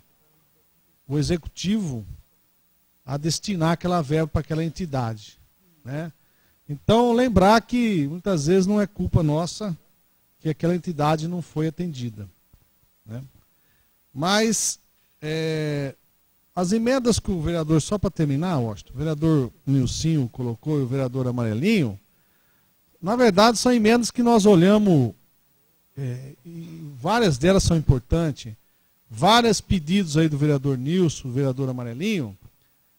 Speaker 6: o executivo a destinar aquela verba para aquela entidade, né? Então, lembrar que muitas vezes não é culpa nossa que aquela entidade não foi atendida, né? Mas as emendas que o vereador, só para terminar, Washington, o vereador Nilcinho colocou e o vereador Amarelinho, na verdade são emendas que nós olhamos, e várias delas são importantes. Vários pedidos aí do vereador Nilson, do vereador Amarelinho,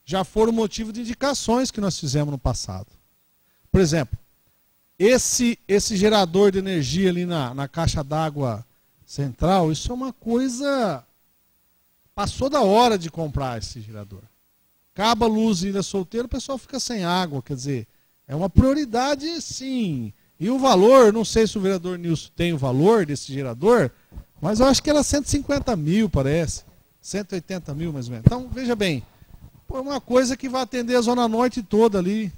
Speaker 6: já foram motivo de indicações que nós fizemos no passado. Por exemplo, esse gerador de energia ali na caixa d'água central, isso é uma coisa... Passou da hora de comprar esse gerador. Acaba a luz ainda solteiro, o pessoal fica sem água, quer dizer, é uma prioridade sim. E o valor, não sei se o vereador Nilson tem o valor desse gerador, mas eu acho que era 150 mil, parece. 180 mil, mais ou menos. Então, veja bem, é uma coisa que vai atender a Zona Norte toda ali.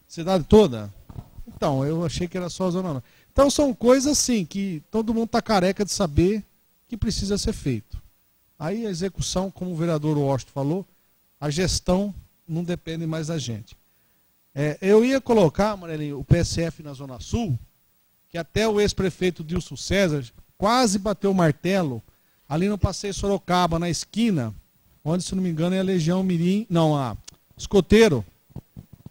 Speaker 6: Cidade toda? Então, eu achei que era só a Zona Norte. Então, são coisas assim que todo mundo está careca de saber que precisa ser feito. Aí a execução, como o vereador Washington falou, a gestão não depende mais da gente. Eu ia colocar, Amarelinho, o PSF na Zona Sul, que até o ex-prefeito Dilson César quase bateu o martelo ali no Passeio Sorocaba, na esquina, onde, se não me engano, é a Legião Mirim, não, a Escoteiro,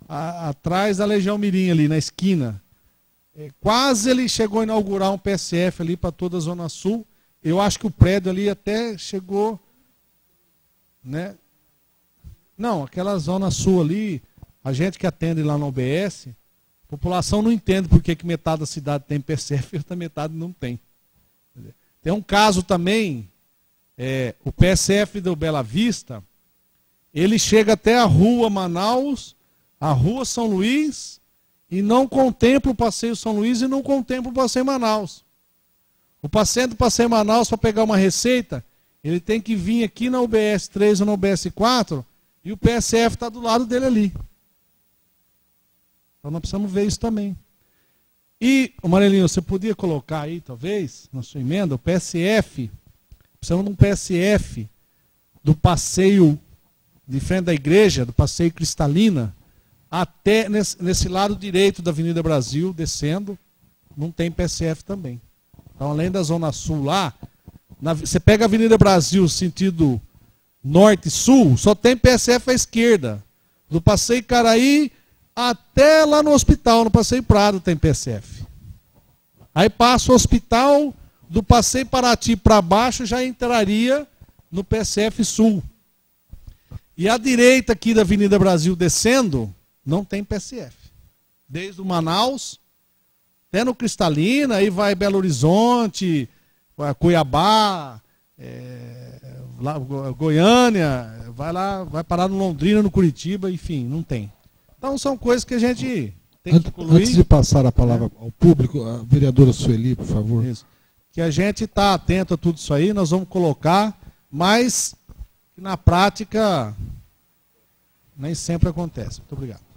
Speaker 6: atrás da Legião Mirim ali, na esquina. Quase ele chegou a inaugurar um PSF ali para toda a Zona Sul. Eu acho que o prédio ali até chegou, né? Não, aquela Zona Sul ali, a gente que atende lá no OBS, a população não entende por que metade da cidade tem PSF e outra metade não tem. Tem um caso também, o PSF do Bela Vista, ele chega até a rua Manaus, a rua São Luís, e não contempla o Passeio São Luís e não contempla o Passeio Manaus. O paciente do Passeio Manaus, para pegar uma receita, ele tem que vir aqui na UBS 3 ou na UBS 4, e o PSF está do lado dele ali. Então nós precisamos ver isso também. E, Amarelinho, você podia colocar aí, talvez, na sua emenda, o PSF, precisamos de um PSF do passeio de frente da igreja, do passeio Cristalina, até nesse lado direito da Avenida Brasil, descendo, não tem PSF também. Então, além da Zona Sul lá, você pega a Avenida Brasil, sentido norte e sul, só tem PSF à esquerda. Do Passeio Caraí até lá no hospital, no Passeio Prado tem PSF. Aí passa o hospital, do Passeio Paraty para baixo já entraria no PSF Sul. E à direita aqui da Avenida Brasil descendo, não tem PSF. Desde o Manaus até no Cristalina, aí vai Belo Horizonte, Cuiabá, Goiânia, vai lá, vai parar no Londrina, no Curitiba, enfim, não tem. Então são coisas que a gente tem que incluir.
Speaker 1: Antes de passar a palavra ao público, a vereadora Sueli, por favor.
Speaker 6: Isso. Que a gente está atento a tudo isso aí, nós vamos colocar, mas na prática nem sempre acontece. Muito obrigado.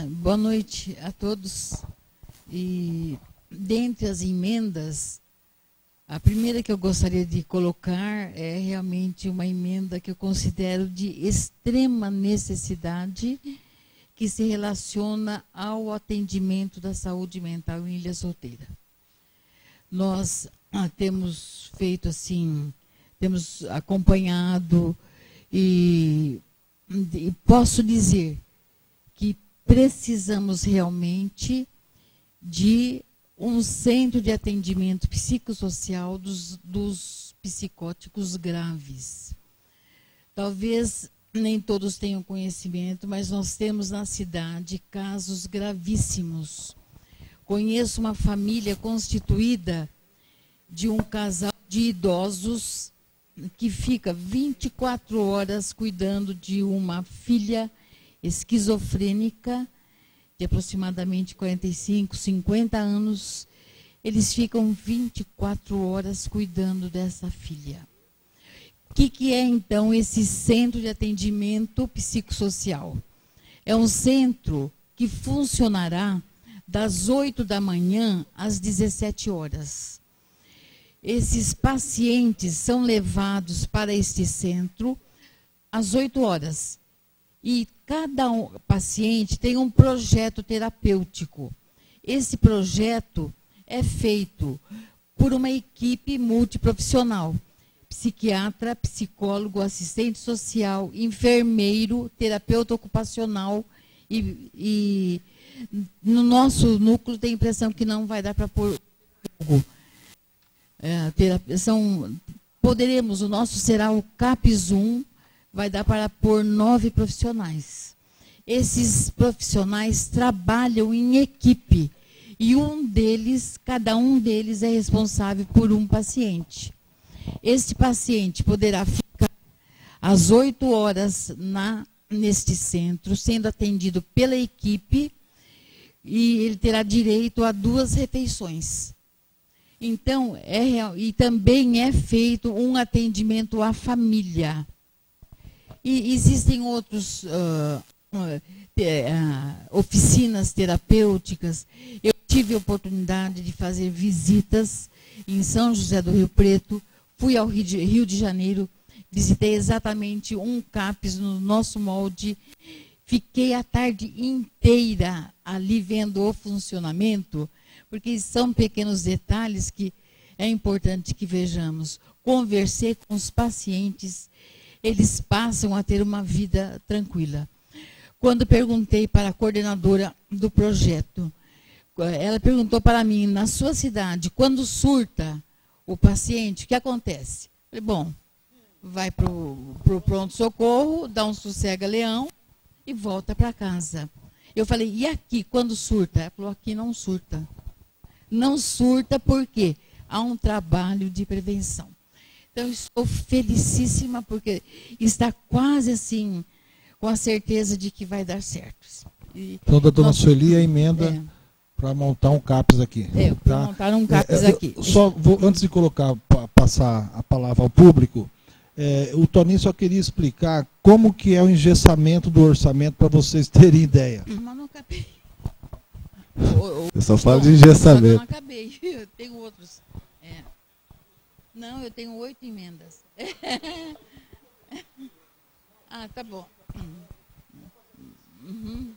Speaker 7: Boa noite a todos. E dentre as emendas, a primeira que eu gostaria de colocar é realmente uma emenda que eu considero de extrema necessidade, que se relaciona ao atendimento da saúde mental em Ilha Solteira. Nós temos feito assim, temos acompanhado E posso dizer que precisamos realmente de um centro de atendimento psicossocial dos psicóticos graves. Talvez nem todos tenham conhecimento, mas nós temos na cidade casos gravíssimos. Conheço uma família constituída de um casal de idosos que fica 24 horas cuidando de uma filha esquizofrênica de aproximadamente 45, 50 anos. Eles ficam 24 horas cuidando dessa filha. O que é, então, esse centro de atendimento psicossocial? É um centro que funcionará das 8 da manhã às 17 horas. Esses pacientes são levados para este centro às 8 horas. E cada paciente tem um projeto terapêutico. Esse projeto é feito por uma equipe multiprofissional. Psiquiatra, psicólogo, assistente social, enfermeiro, terapeuta ocupacional e no nosso núcleo tem a impressão que não vai dar para pôr poderemos, o nosso será o CAPS 1, vai dar para pôr 9 profissionais. Esses profissionais trabalham em equipe e cada um deles é responsável por um paciente. Este paciente poderá ficar às 8 horas neste centro, sendo atendido pela equipe, e ele terá direito a 2 refeições. Então, e também é feito um atendimento à família. E existem outros oficinas terapêuticas. Eu tive a oportunidade de fazer visitas em São José do Rio Preto, fui ao Rio de Janeiro, visitei exatamente um CAPS no nosso molde, fiquei a tarde inteira ali vendo o funcionamento, porque são pequenos detalhes que é importante que vejamos. Conversei com os pacientes, eles passam a ter uma vida tranquila. Quando perguntei para a coordenadora do projeto, ela perguntou para mim, na sua cidade, quando surta o paciente, o que acontece? Eu falei, bom, vai para o pronto-socorro, dá um sossega-leão e volta para casa. Eu falei, e aqui, quando surta? Ela falou, aqui não surta. Não surta porque há um trabalho de prevenção. Então, estou felicíssima porque está quase assim, com a certeza de que vai dar certo.
Speaker 1: Então, doutora Sueli, a emenda para montar um CAPS aqui.
Speaker 7: Para montar um CAPS aqui.
Speaker 1: Só vou, antes de passar a palavra ao público, o Toninho só queria explicar como que é o engessamento do orçamento para vocês terem ideia.
Speaker 7: Mas não acabei.
Speaker 3: Eu só falo de engessamento.
Speaker 7: Eu não acabei, eu tenho outros. Não, eu tenho 8 emendas. Ah, tá bom. Uhum.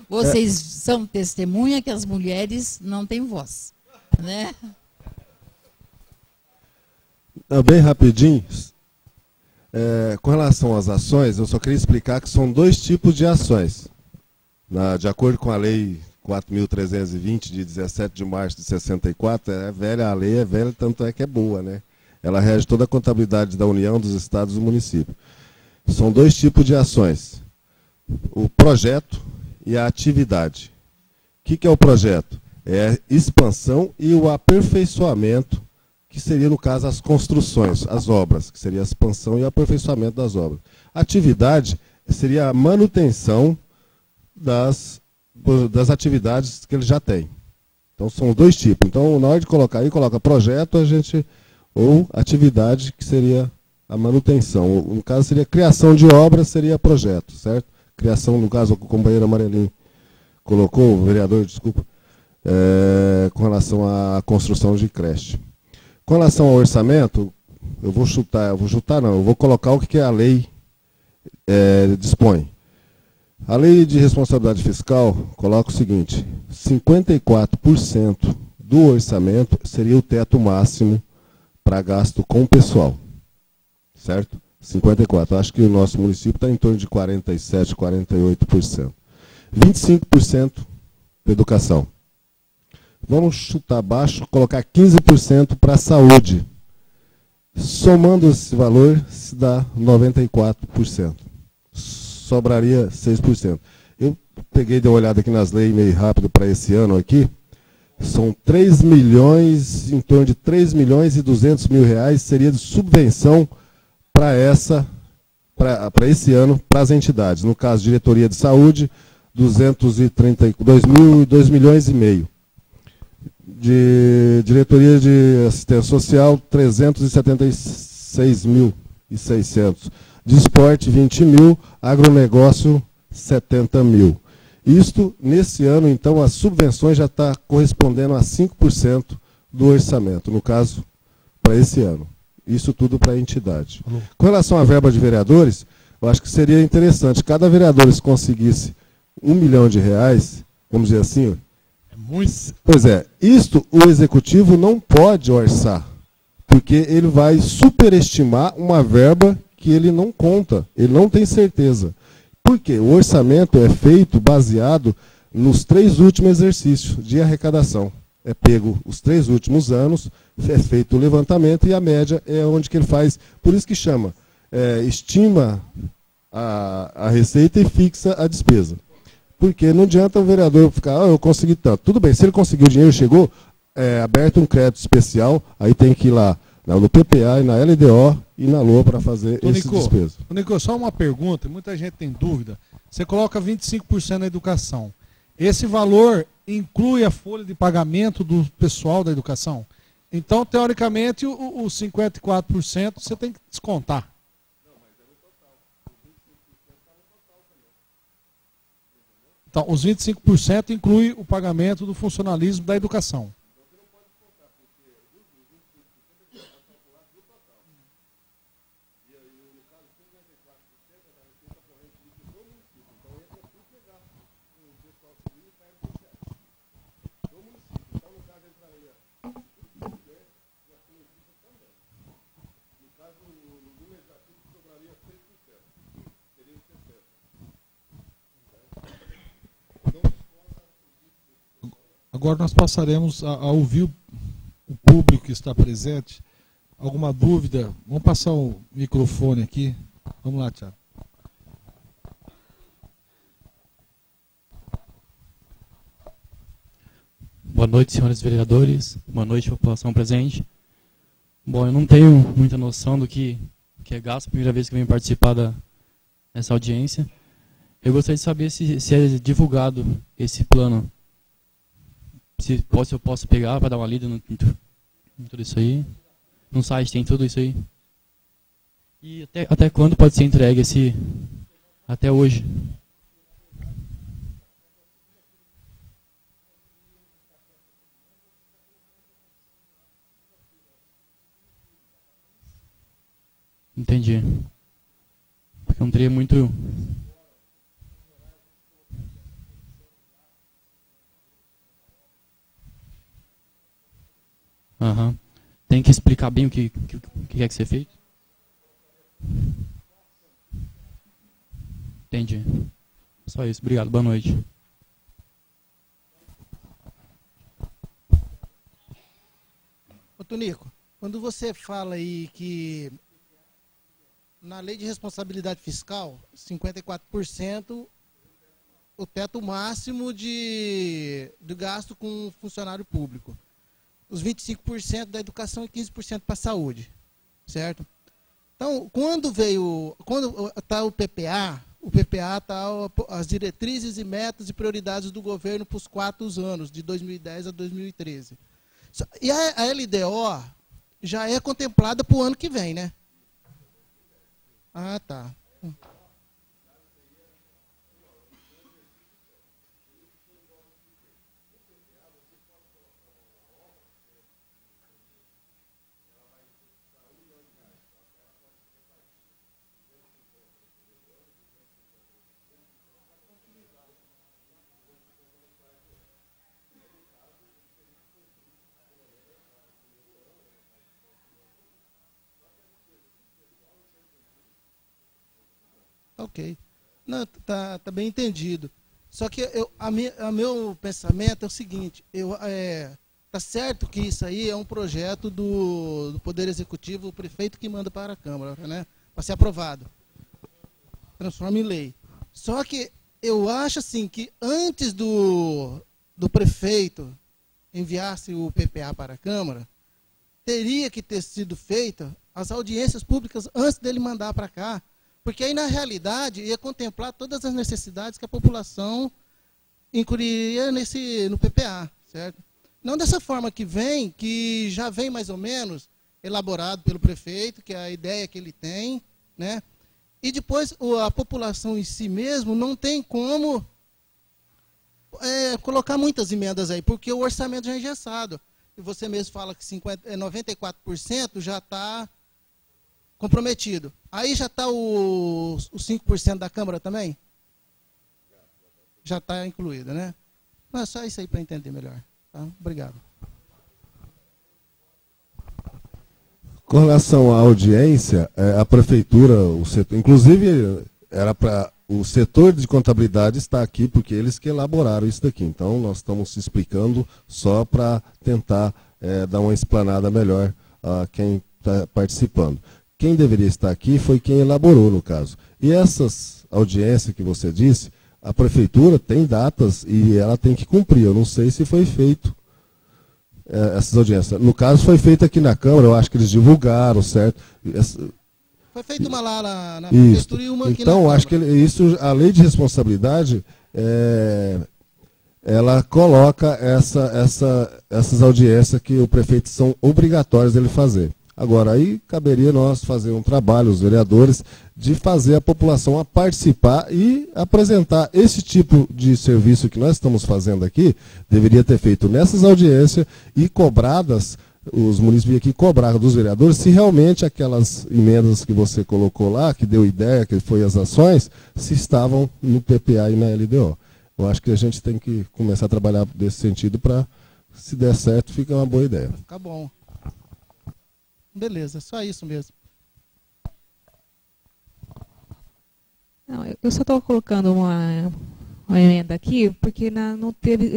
Speaker 7: Vocês são testemunha que as mulheres não têm voz, né?
Speaker 3: Bem rapidinho, com relação às ações, eu só queria explicar que são 2 tipos de ações. De acordo com a lei 4.320, de 17 de março de 64, é velha, a lei é velha, tanto é que é boa, né? Ela rege toda a contabilidade da União, dos estados e do município. São 2 tipos de ações, o projeto e a atividade. O que é o projeto? É a expansão e o aperfeiçoamento, que seria, no caso, as construções, as obras, que seria a expansão e o aperfeiçoamento das obras. A atividade seria a manutenção das atividades que ele já tem. Então, são 2 tipos. Então, na hora de colocar aí, coloca projeto, ou atividade, que seria a manutenção. No caso, seria criação de obras, seria projeto, certo? Criação, no caso, o companheiro Amarelinho colocou, o vereador, desculpa, com relação à construção de creche. Com relação ao orçamento, eu vou colocar o que a lei dispõe. A lei de responsabilidade fiscal coloca o seguinte, 54% do orçamento seria o teto máximo para gasto com pessoal, certo? 54%. Acho que o nosso município está em torno de 47%, 48%. 25% para educação. Vamos chutar baixo, colocar 15% para a saúde. Somando esse valor, se dá 94%. Sobraria 6%. Eu peguei, dei uma olhada aqui nas leis meio rápido para esse ano aqui. São 3 milhões, em torno de 3 milhões e 200 mil reais seria de subvenção para esse ano, para as entidades. No caso, diretoria de saúde, 2 milhões e meio. De diretoria de assistência social, 376.600. De esporte, 20 mil. Agronegócio, 70 mil. Isto, nesse ano, então, as subvenções já estão correspondendo a 5% do orçamento, no caso, para esse ano. Isso tudo para a entidade. Com relação à verba de vereadores, eu acho que seria interessante, cada vereador se conseguisse R$1 milhão, vamos dizer assim.
Speaker 6: É muito.
Speaker 3: Pois é, isto o executivo não pode orçar, porque ele vai superestimar uma verba que ele não conta, ele não tem certeza. Por quê? O orçamento é feito baseado nos 3 últimos exercícios de arrecadação. É pego os 3 últimos anos, é feito o levantamento e a média é onde que ele faz. Por isso que chama, estima a receita e fixa a despesa. Porque não adianta o vereador ficar, eu consegui tanto. Tudo bem, se ele conseguiu o dinheiro, chegou, aberto um crédito especial, aí tem que ir lá no PPA, e na LDO e na LOA para fazer esse despesa.
Speaker 6: Nico, só uma pergunta, muita gente tem dúvida. Você coloca 25% na educação. Esse valor inclui a folha de pagamento do pessoal da educação? Então, teoricamente, os 54% você tem que descontar. Não, mas é no total. Os 25% está no total também. Então, os 25% inclui o pagamento do funcionalismo da educação. Agora nós passaremos a ouvir o público que está presente. Alguma dúvida? Vamos passar o microfone aqui. Vamos lá, Thiago.
Speaker 8: Boa noite, senhores vereadores. Boa noite, população presente. Bom, eu não tenho muita noção do que é gasto. Primeira vez que eu venho participar dessa audiência. Eu gostaria de saber se é divulgado esse plano. Se eu posso pegar para dar uma lida em tudo isso aí. No site tem tudo isso aí. E até quando pode ser entregue esse... Até hoje. Entendi. Porque não teria muito... Uhum. Tem que explicar bem o que quer que ser feito? Entendi. Só isso. Obrigado. Boa noite.
Speaker 9: Ô, Tonico, quando você fala aí que na lei de responsabilidade fiscal, 54% o teto máximo de gasto com funcionário público. Os 25% da educação e 15% para a saúde, certo? Então, quando está o PPA está as diretrizes e metas e prioridades do governo para os 4 anos, de 2010 a 2013. E a LDO já é contemplada para o ano que vem, né? Ah, tá. tá ok. Não, tá bem entendido. Só que meu pensamento é o seguinte, tá certo que isso aí é um projeto do Poder Executivo, o prefeito que manda para a Câmara, né, para ser aprovado. Transforma em lei. Só que eu acho assim que antes do prefeito enviasse o PPA para a Câmara, teria que ter sido feita as audiências públicas antes dele mandar para cá, porque aí, na realidade, ia contemplar todas as necessidades que a população incluiria no PPA, certo? Não dessa forma que já vem mais ou menos elaborado pelo prefeito, que é a ideia que ele tem, né? E depois a população em si mesmo não tem como colocar muitas emendas aí, porque o orçamento já é engessado. E você mesmo fala que 94% já está comprometido. Aí já está os 5% da Câmara também? Já está incluído, né? Não, é só isso aí para entender melhor. Tá? Obrigado.
Speaker 3: Com relação à audiência, a prefeitura, o setor, inclusive era para o setor de contabilidade estar aqui, porque eles que elaboraram isso daqui. Então, nós estamos explicando só para tentar dar uma explanada melhor a quem está participando. Quem deveria estar aqui foi quem elaborou, no caso. E essas audiências que você disse, a prefeitura tem datas e ela tem que cumprir. Eu não sei se foi feito essas audiências. No caso, foi feito aqui na Câmara, eu acho que eles divulgaram, certo?
Speaker 9: Foi feita uma lá na prefeitura e uma aqui na Câmara.
Speaker 3: Então, acho que isso, a lei de responsabilidade, ela coloca essas audiências que o prefeito são obrigatórias dele fazer. Agora, aí caberia nós fazer um trabalho, os vereadores, de fazer a população a participar e apresentar esse tipo de serviço que nós estamos fazendo aqui, deveria ter feito nessas audiências e cobradas, os municípios aqui cobraram dos vereadores, se realmente aquelas emendas que você colocou lá, que deu ideia, que foi as ações, se estavam no PPA e na LDO. Eu acho que a gente tem que começar a trabalhar desse sentido para, se der certo, fica uma boa ideia.
Speaker 9: Fica bom. Beleza, só isso mesmo.
Speaker 10: Não, eu só estou colocando uma emenda aqui, porque não teve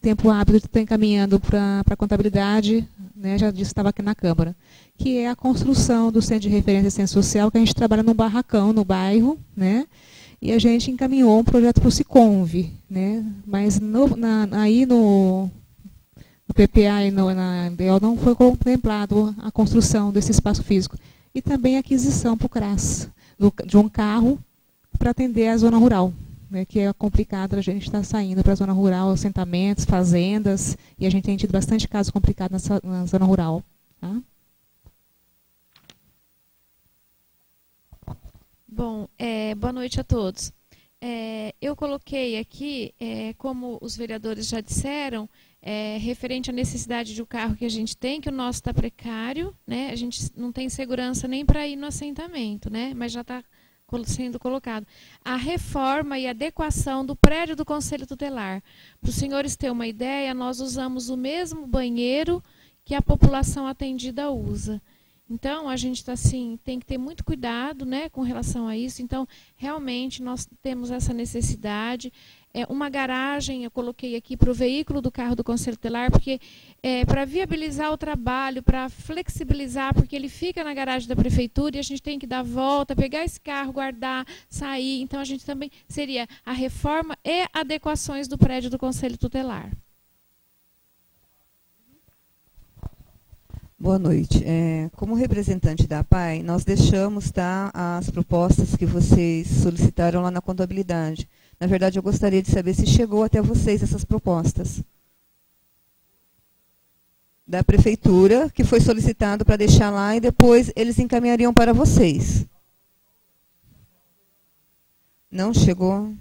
Speaker 10: tempo hábil de estar encaminhando para a contabilidade, né, já disse, estava aqui na Câmara, que é a construção do Centro de Referência e Assistência Social, que a gente trabalha num barracão, no bairro, né, e a gente encaminhou um projeto para o Siconv, né, mas aí no PPA e na LDO não foi contemplado a construção desse espaço físico. E também a aquisição para o CRAS, de um carro para atender a zona rural, né, que é complicado a gente estar saindo para a zona rural, assentamentos, fazendas, e a gente tem tido bastante casos complicados na zona rural. Tá?
Speaker 11: Bom, boa noite a todos. Eu coloquei aqui, como os vereadores já disseram, referente à necessidade de um carro que a gente tem, que o nosso está precário, né? A gente não tem segurança nem para ir no assentamento, né? Mas já está sendo colocado. A reforma e adequação do prédio do Conselho Tutelar. Para os senhores terem uma ideia, nós usamos o mesmo banheiro que a população atendida usa. Então, a gente tá, assim, tem que ter muito cuidado, né, com relação a isso. Então, realmente, nós temos essa necessidade. Uma garagem, eu coloquei aqui para o veículo do carro do Conselho Tutelar, porque para viabilizar o trabalho, para flexibilizar, porque ele fica na garagem da prefeitura e a gente tem que dar a volta, pegar esse carro, guardar, sair. Então, a gente também seria a reforma e adequações do prédio do Conselho Tutelar.
Speaker 12: Boa noite. Como representante da APAI, nós deixamos as propostas que vocês solicitaram lá na contabilidade. Na verdade, eu gostaria de saber se chegou até vocês essas propostas. Da prefeitura, que foi solicitado para deixar lá e depois eles encaminhariam para vocês. Não chegou?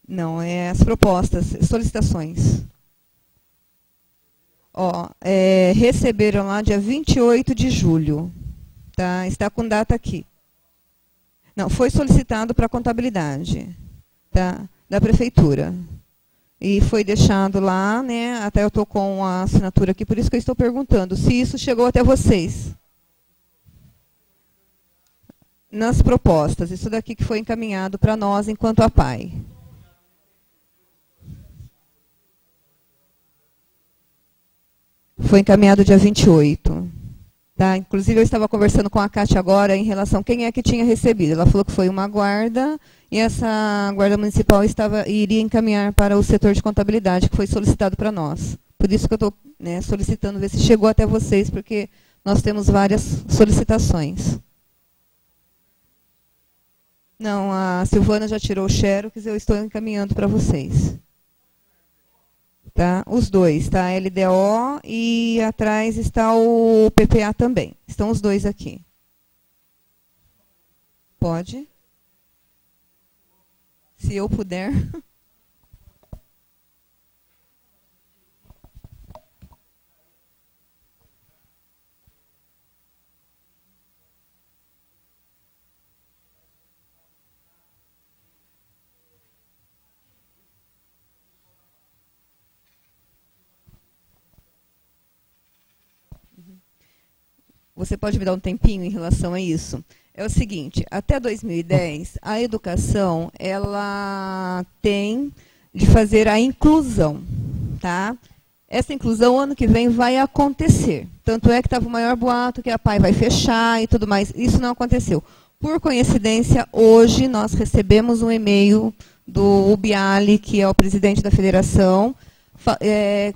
Speaker 12: Não, as propostas, solicitações. Receberam lá dia 28 de julho. Tá? Está com data aqui. Não, foi solicitado para a contabilidade, tá? Da prefeitura. E foi deixado lá, né? Até eu estou com a assinatura aqui, por isso que eu estou perguntando se isso chegou até vocês. nas propostas. Isso daqui que foi encaminhado para nós enquanto APAI. Foi encaminhado dia 28. Tá? Inclusive, eu estava conversando com a Cátia agora em relação a quem é que tinha recebido. Ela falou que foi uma guarda, e essa guarda municipal iria encaminhar para o setor de contabilidade, que foi solicitado para nós. Por isso que eu estou, né, solicitando ver se chegou até vocês, porque nós temos várias solicitações. Não, a Silvana já tirou o xerox, eu estou encaminhando para vocês. Tá? Os dois, tá? A LDO e atrás está o PPA também. Estão os dois aqui. Pode? Se eu puder. Você pode me dar um tempinho em relação a isso? É o seguinte, até 2010, a educação, ela tem de fazer a inclusão, tá? Essa inclusão, ano que vem, vai acontecer. Tanto é que estava o maior boato que a PAI vai fechar e tudo mais. Isso não aconteceu. Por coincidência, hoje nós recebemos um e-mail do Ubiali, que é o presidente da federação,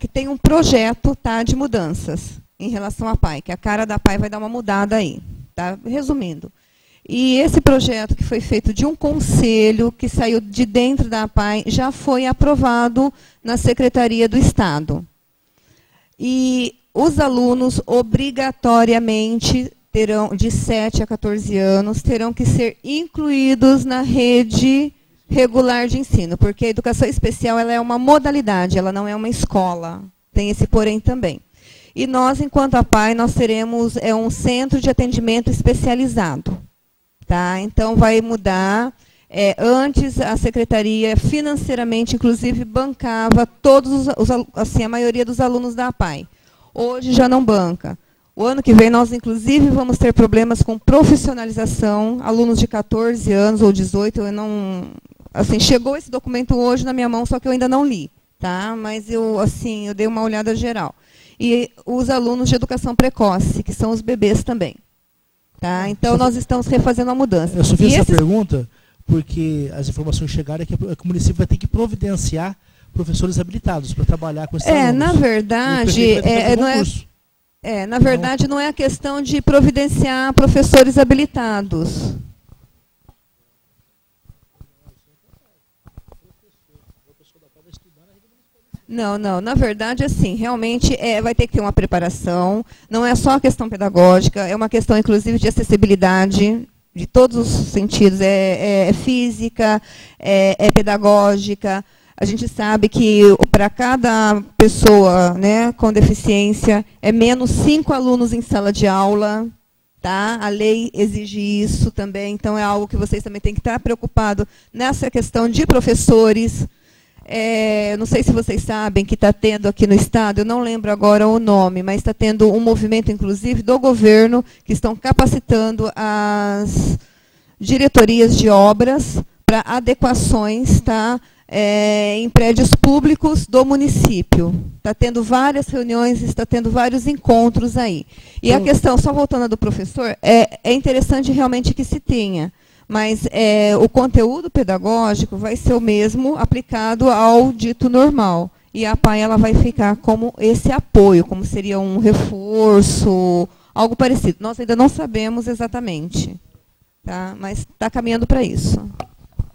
Speaker 12: que tem um projeto, tá, de mudanças em relação à PAI, que a cara da PAI vai dar uma mudada aí, tá? Resumindo. E esse projeto que foi feito de um conselho, que saiu de dentro da PAI, já foi aprovado na Secretaria do Estado. E os alunos, obrigatoriamente, terão, de 7 a 14 anos, terão que ser incluídos na rede regular de ensino, porque a educação especial ela é uma modalidade, ela não é uma escola. Tem esse porém também. E nós, enquanto APAI, nós teremos um centro de atendimento especializado. Tá? Então, vai mudar. Antes, a secretaria, financeiramente, inclusive, bancava todos assim, a maioria dos alunos da APAI. Hoje, já não banca. O ano que vem, nós, inclusive, vamos ter problemas com profissionalização. Alunos de 14 anos ou 18, eu não... Assim, chegou esse documento hoje na minha mão, só que eu ainda não li. Tá? Mas eu dei uma olhada geral. E os alunos de educação precoce, que são os bebês também. Tá? Então, nós estamos refazendo a mudança.
Speaker 4: Eu só fiz essa pergunta porque as informações chegaram que o município vai ter que providenciar professores habilitados para trabalhar com esses alunos.
Speaker 12: Na verdade, não é a questão de providenciar professores habilitados. Não, na verdade, assim, realmente vai ter que ter uma preparação, não é só a questão pedagógica, é uma questão, inclusive, de acessibilidade, de todos os sentidos, é física, é pedagógica. A gente sabe que para cada pessoa, né, com deficiência, é menos 5 alunos em sala de aula, tá? A lei exige isso também, então é algo que vocês também têm que estar preocupados nessa questão de professores. Não sei se vocês sabem que está tendo aqui no estado, eu não lembro agora o nome, mas está tendo um movimento, inclusive, do governo, que estão capacitando as diretorias de obras para adequações, tá, em prédios públicos do município. Está tendo várias reuniões, está tendo vários encontros aí. E a questão, só voltando à do professor, é interessante realmente que se tenha. Mas o conteúdo pedagógico vai ser o mesmo aplicado ao dito normal. E a PAI ela vai ficar como esse apoio, como seria um reforço, algo parecido. Nós ainda não sabemos exatamente, tá? Mas está caminhando para isso.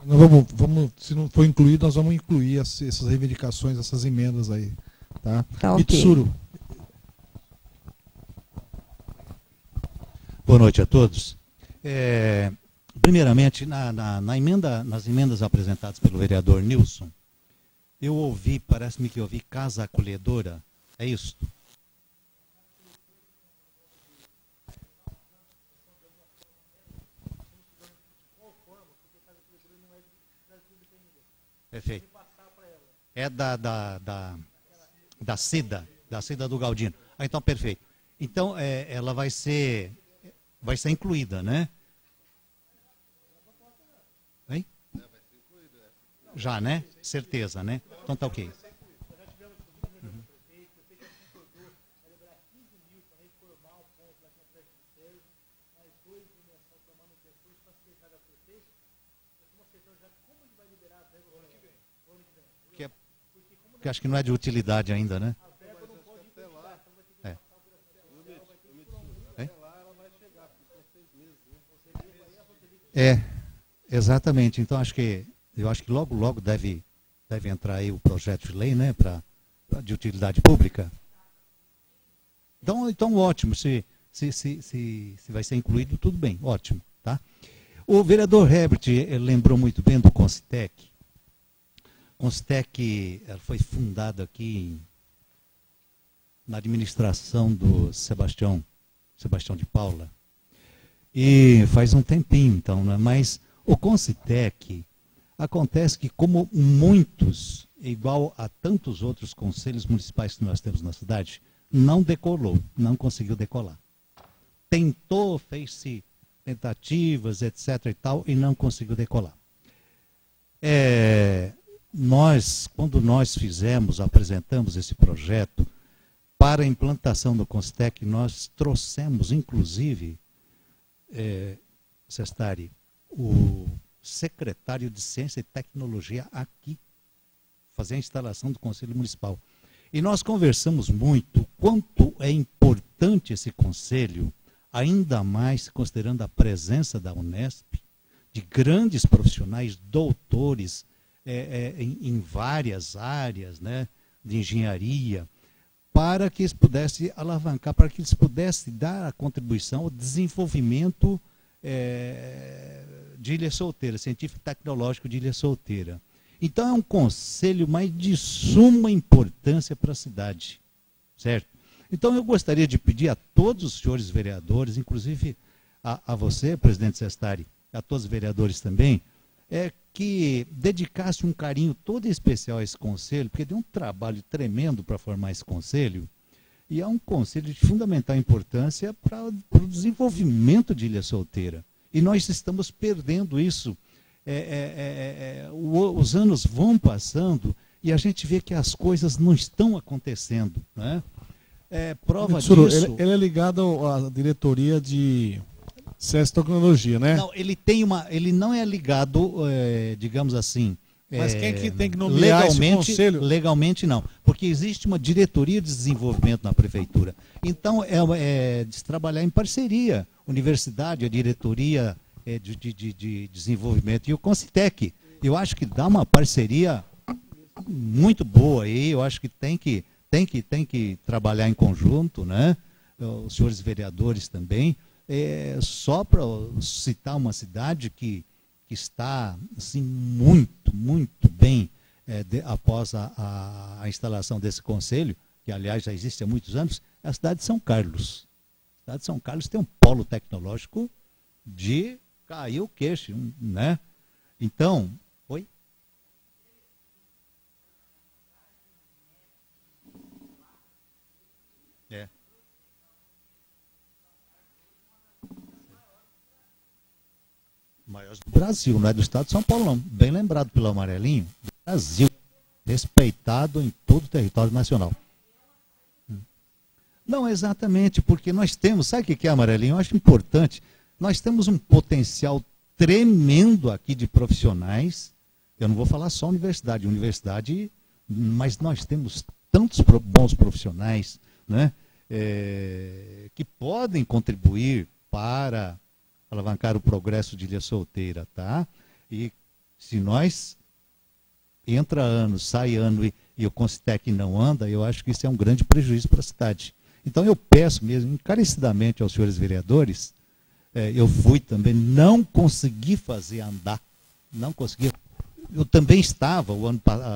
Speaker 1: Nós vamos, se não for incluído, nós vamos incluir essas reivindicações, essas emendas aí. Tá?
Speaker 12: Tá, okay.
Speaker 1: Mitsuru.
Speaker 13: Boa noite a todos. Primeiramente, nas emendas apresentadas pelo vereador Nilson, eu ouvi, parece-me que eu ouvi casa acolhedora, é isso? Perfeito. É da Cida do Galdino. Então, perfeito. Então, ela vai ser incluída, né? Já, né? Certeza, né? Então tá ok. Que acho que não é de utilidade ainda, né? É, exatamente. Então eu acho que logo deve entrar aí o projeto de lei, né, de utilidade pública. Então ótimo, se vai ser incluído, tudo bem, ótimo, tá? O vereador Herbert lembrou muito bem do Concitec. Concitec foi fundado aqui na administração do Sebastião de Paula. E faz um tempinho, então, né? Mas o Concitec, acontece que, como muitos, igual a tantos outros conselhos municipais que nós temos na cidade, não decolou, não conseguiu decolar. Tentou, fez-se tentativas, etc. e tal, e não conseguiu decolar. Quando nós apresentamos esse projeto para a implantação do Concitec, nós trouxemos, inclusive, Sestari, o secretário de Ciência e Tecnologia aqui, fazer a instalação do Conselho Municipal. E nós conversamos muito quanto é importante esse conselho, ainda mais considerando a presença da Unesp, de grandes profissionais, doutores em várias áreas, né, de engenharia, para que eles pudessem alavancar, para que eles pudessem dar a contribuição ao desenvolvimento de Ilha Solteira, científico e tecnológico de Ilha Solteira. Então é um conselho, mas de suma importância para a cidade, certo? Então eu gostaria de pedir a todos os senhores vereadores, inclusive a você, presidente Sestari, a todos os vereadores também, que dedicasse um carinho todo especial a esse conselho, porque deu um trabalho tremendo para formar esse conselho, e é um conselho de fundamental importância para o desenvolvimento de Ilha Solteira. E nós estamos perdendo isso. Os anos vão passando e a gente vê que as coisas não estão acontecendo, né? Prova
Speaker 6: Mitsuru,
Speaker 13: disso...
Speaker 6: Ele é ligado à diretoria de Ciência e Tecnologia, né?
Speaker 13: Não, ele não é ligado, digamos assim...
Speaker 6: Mas quem que tem que nomear
Speaker 13: legalmente,
Speaker 6: esse conselho?
Speaker 13: Legalmente não, porque existe uma diretoria de desenvolvimento na prefeitura. Então, de se trabalhar em parceria, universidade, a diretoria de desenvolvimento e o Concitec. Eu acho que dá uma parceria muito boa aí, eu acho que tem que trabalhar em conjunto, né? Os senhores vereadores também. Só para citar uma cidade que está assim, muito bem após a instalação desse conselho, que aliás já existe há muitos anos, é a cidade de São Carlos. A cidade de São Carlos tem um polo tecnológico de cair o queixo, né? Então, oi? Maiores do Brasil, não é do estado de São Paulo, não. Bem lembrado pelo amarelinho, do Brasil, respeitado em todo o território nacional. Não, exatamente, porque nós temos, sabe o que é amarelinho? Eu acho importante, nós temos um potencial tremendo aqui de profissionais, eu não vou falar só universidade, mas nós temos tantos bons profissionais, né, que podem contribuir para alavancar o progresso de Ilha Solteira, tá? E se nós entra ano, sai ano e o Concitec não anda, eu acho que isso é um grande prejuízo para a cidade. Então eu peço mesmo encarecidamente aos senhores vereadores, eu fui também, não consegui fazer andar, não consegui. Eu também estava,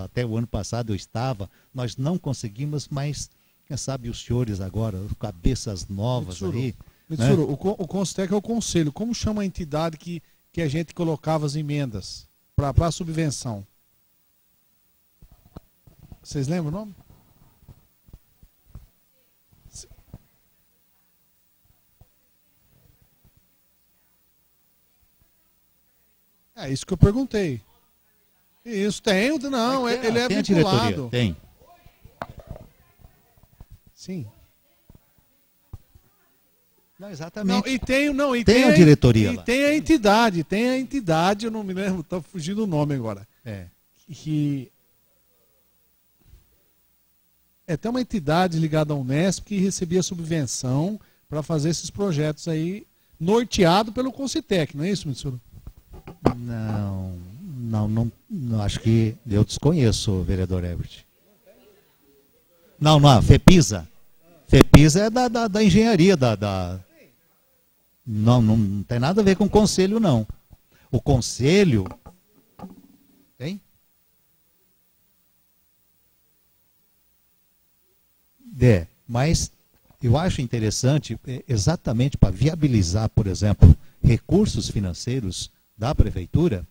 Speaker 13: até o ano passado eu estava, nós não conseguimos, mas quem sabe os senhores agora, cabeças novas
Speaker 6: Mitsuru,
Speaker 13: aí.
Speaker 6: Mitsuru,
Speaker 13: Né?
Speaker 6: o Concitec é o conselho. Como chama a entidade que a gente colocava as emendas para a subvenção? Vocês lembram o nome? É isso que eu perguntei. Isso, tem. Não, ele é
Speaker 13: tem
Speaker 6: vinculado.
Speaker 13: Tem.
Speaker 6: Sim.
Speaker 13: Não, exatamente.
Speaker 6: Tem
Speaker 13: a diretoria lá.
Speaker 6: Tem a entidade, eu não me lembro, está fugindo o nome agora. Tem uma entidade ligada à Unesp que recebia subvenção para fazer esses projetos aí, norteado pelo Concitec, não é isso, Mitsuru?
Speaker 13: Não, acho que eu desconheço, vereador Herbert. Não, a FEPISA. FEPISA é da engenharia, Não tem nada a ver com o conselho, não. O conselho... Tem? Mas eu acho interessante, exatamente para viabilizar, por exemplo, recursos financeiros da prefeitura,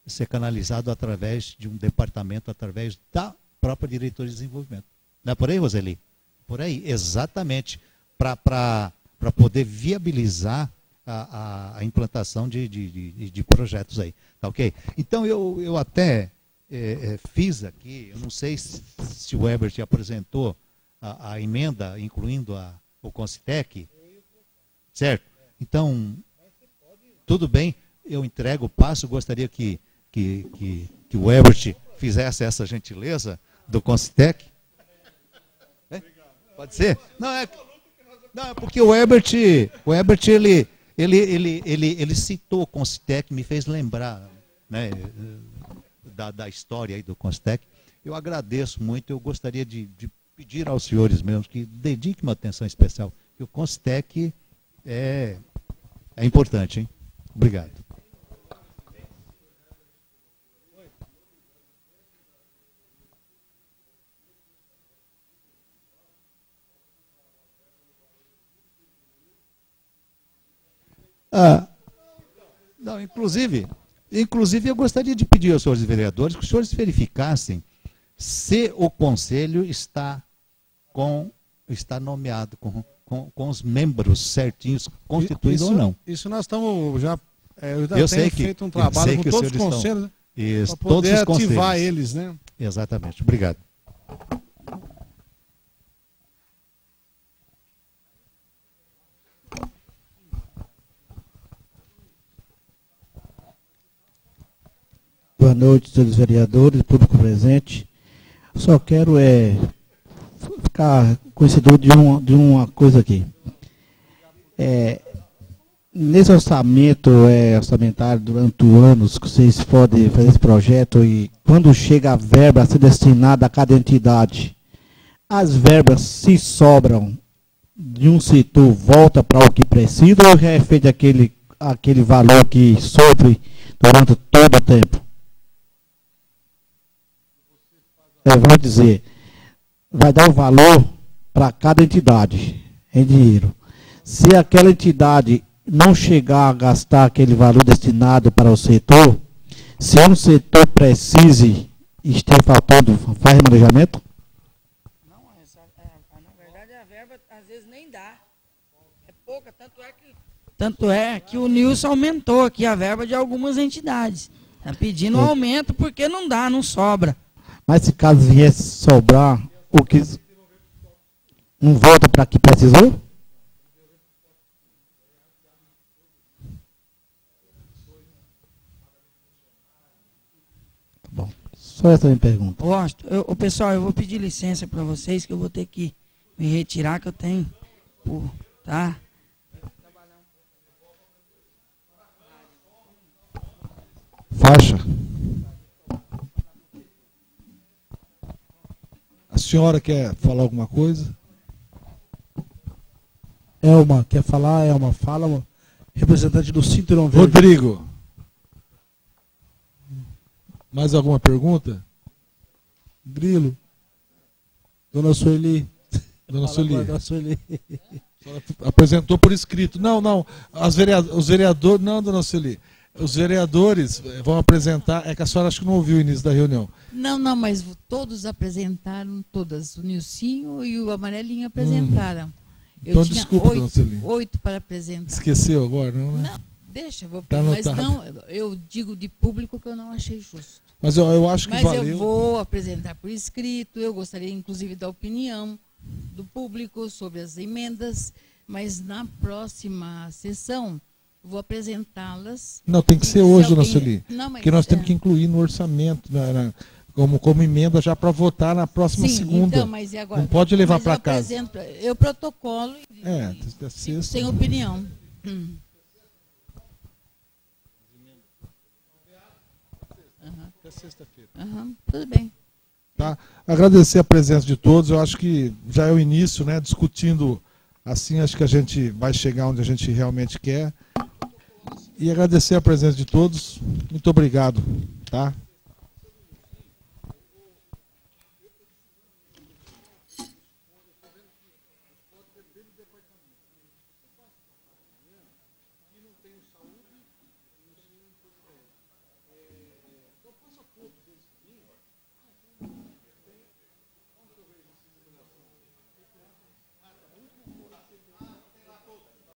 Speaker 13: ser canalizado através de um departamento, através da própria diretoria de desenvolvimento. Não é por aí, Roseli? Por aí, exatamente, para poder viabilizar a implantação de projetos aí. Tá ok? Então, eu até fiz aqui, eu não sei se o Herbert apresentou a emenda, incluindo o Concitec, certo? Então, tudo bem, eu entrego o passo, gostaria que o Herbert fizesse essa gentileza do Concitec. Pode ser? Não, é porque o Herbert ele citou o Concitec, me fez lembrar, né, da história aí do Concitec. Eu agradeço muito, eu gostaria de pedir aos senhores mesmos que dediquem uma atenção especial, porque o Concitec é importante, hein? Obrigado. Não, inclusive eu gostaria de pedir aos senhores vereadores que os senhores verificassem se o conselho está nomeado com os membros certinhos, constituídos ou não.
Speaker 6: Isso nós estamos já...
Speaker 13: eu tenho
Speaker 6: feito um trabalho com todos os conselhos, para poder ativar eles, né?
Speaker 13: Exatamente. Obrigado.
Speaker 14: Boa noite, senhores vereadores, público presente. Só quero ficar conhecedor de uma coisa aqui. Nesse orçamentário durante o ano, que vocês podem fazer esse projeto, e quando chega a verba a ser destinada a cada entidade, as verbas, se sobram de um setor, volta para o que precisa, ou já é feito aquele valor que sofre durante todo o tempo? Vamos dizer, vai dar o valor para cada entidade em dinheiro. Se aquela entidade não chegar a gastar aquele valor destinado para o setor, se um setor precise e esteja faltando, faz remanejamento?
Speaker 5: Não, na verdade a verba às vezes nem dá. É pouca, tanto é que o Nilson aumentou aqui a verba de algumas entidades. Está pedindo um aumento porque não dá, não sobra.
Speaker 14: Mas se caso viesse sobrar, o que não volta para que precisou? Bom, só essa é a minha pergunta.
Speaker 5: Pessoal, eu vou pedir licença para vocês, que eu vou ter que me retirar, que eu tenho... Tá?
Speaker 1: Faixa. A senhora quer falar alguma coisa?
Speaker 15: Elma, quer falar? Elma, fala. Representante do Cinturão Verde.
Speaker 1: Rodrigo. Mais alguma pergunta?
Speaker 15: Grilo. Dona Sueli.
Speaker 1: Dona Sueli.
Speaker 15: Dona Sueli.
Speaker 1: Apresentou por escrito. Não. Os vereadores... Não, Dona Sueli. Os vereadores vão apresentar... É que a senhora acho que não ouviu o início da reunião.
Speaker 7: Não, mas todos apresentaram, todas. O Nilcinho e o Amarelinho apresentaram.
Speaker 1: Então, desculpa,
Speaker 7: 8 para apresentar.
Speaker 1: Esqueceu agora, não, né?
Speaker 7: Deixa, vou
Speaker 1: Tá
Speaker 7: mas
Speaker 1: anotado.
Speaker 7: não, eu digo de público que eu não achei justo.
Speaker 1: Mas eu acho que
Speaker 7: mas
Speaker 1: valeu.
Speaker 7: eu vou apresentar por escrito, eu gostaria inclusive da opinião do público sobre as emendas, mas na próxima sessão vou apresentá-las.
Speaker 1: Não, tem que ser
Speaker 7: Se
Speaker 1: hoje,
Speaker 7: alguém-
Speaker 1: Noceli.
Speaker 7: Não, mas
Speaker 1: Porque nós temos
Speaker 7: é.
Speaker 1: que incluir no orçamento, como emenda já para votar na próxima
Speaker 7: Sim,
Speaker 1: segunda.
Speaker 7: então, mas e agora?
Speaker 1: Não pode levar
Speaker 7: Mas
Speaker 1: para
Speaker 7: eu
Speaker 1: casa.
Speaker 7: apresento- Eu protocolo sem opinião.
Speaker 1: Até sexta-feira.
Speaker 7: Tudo bem.
Speaker 1: Tá? Agradecer a presença de todos. Eu acho que já é o início, né? Discutindo assim, acho que a gente vai chegar onde a gente realmente quer. E agradecer a presença de todos. Muito obrigado. Tá?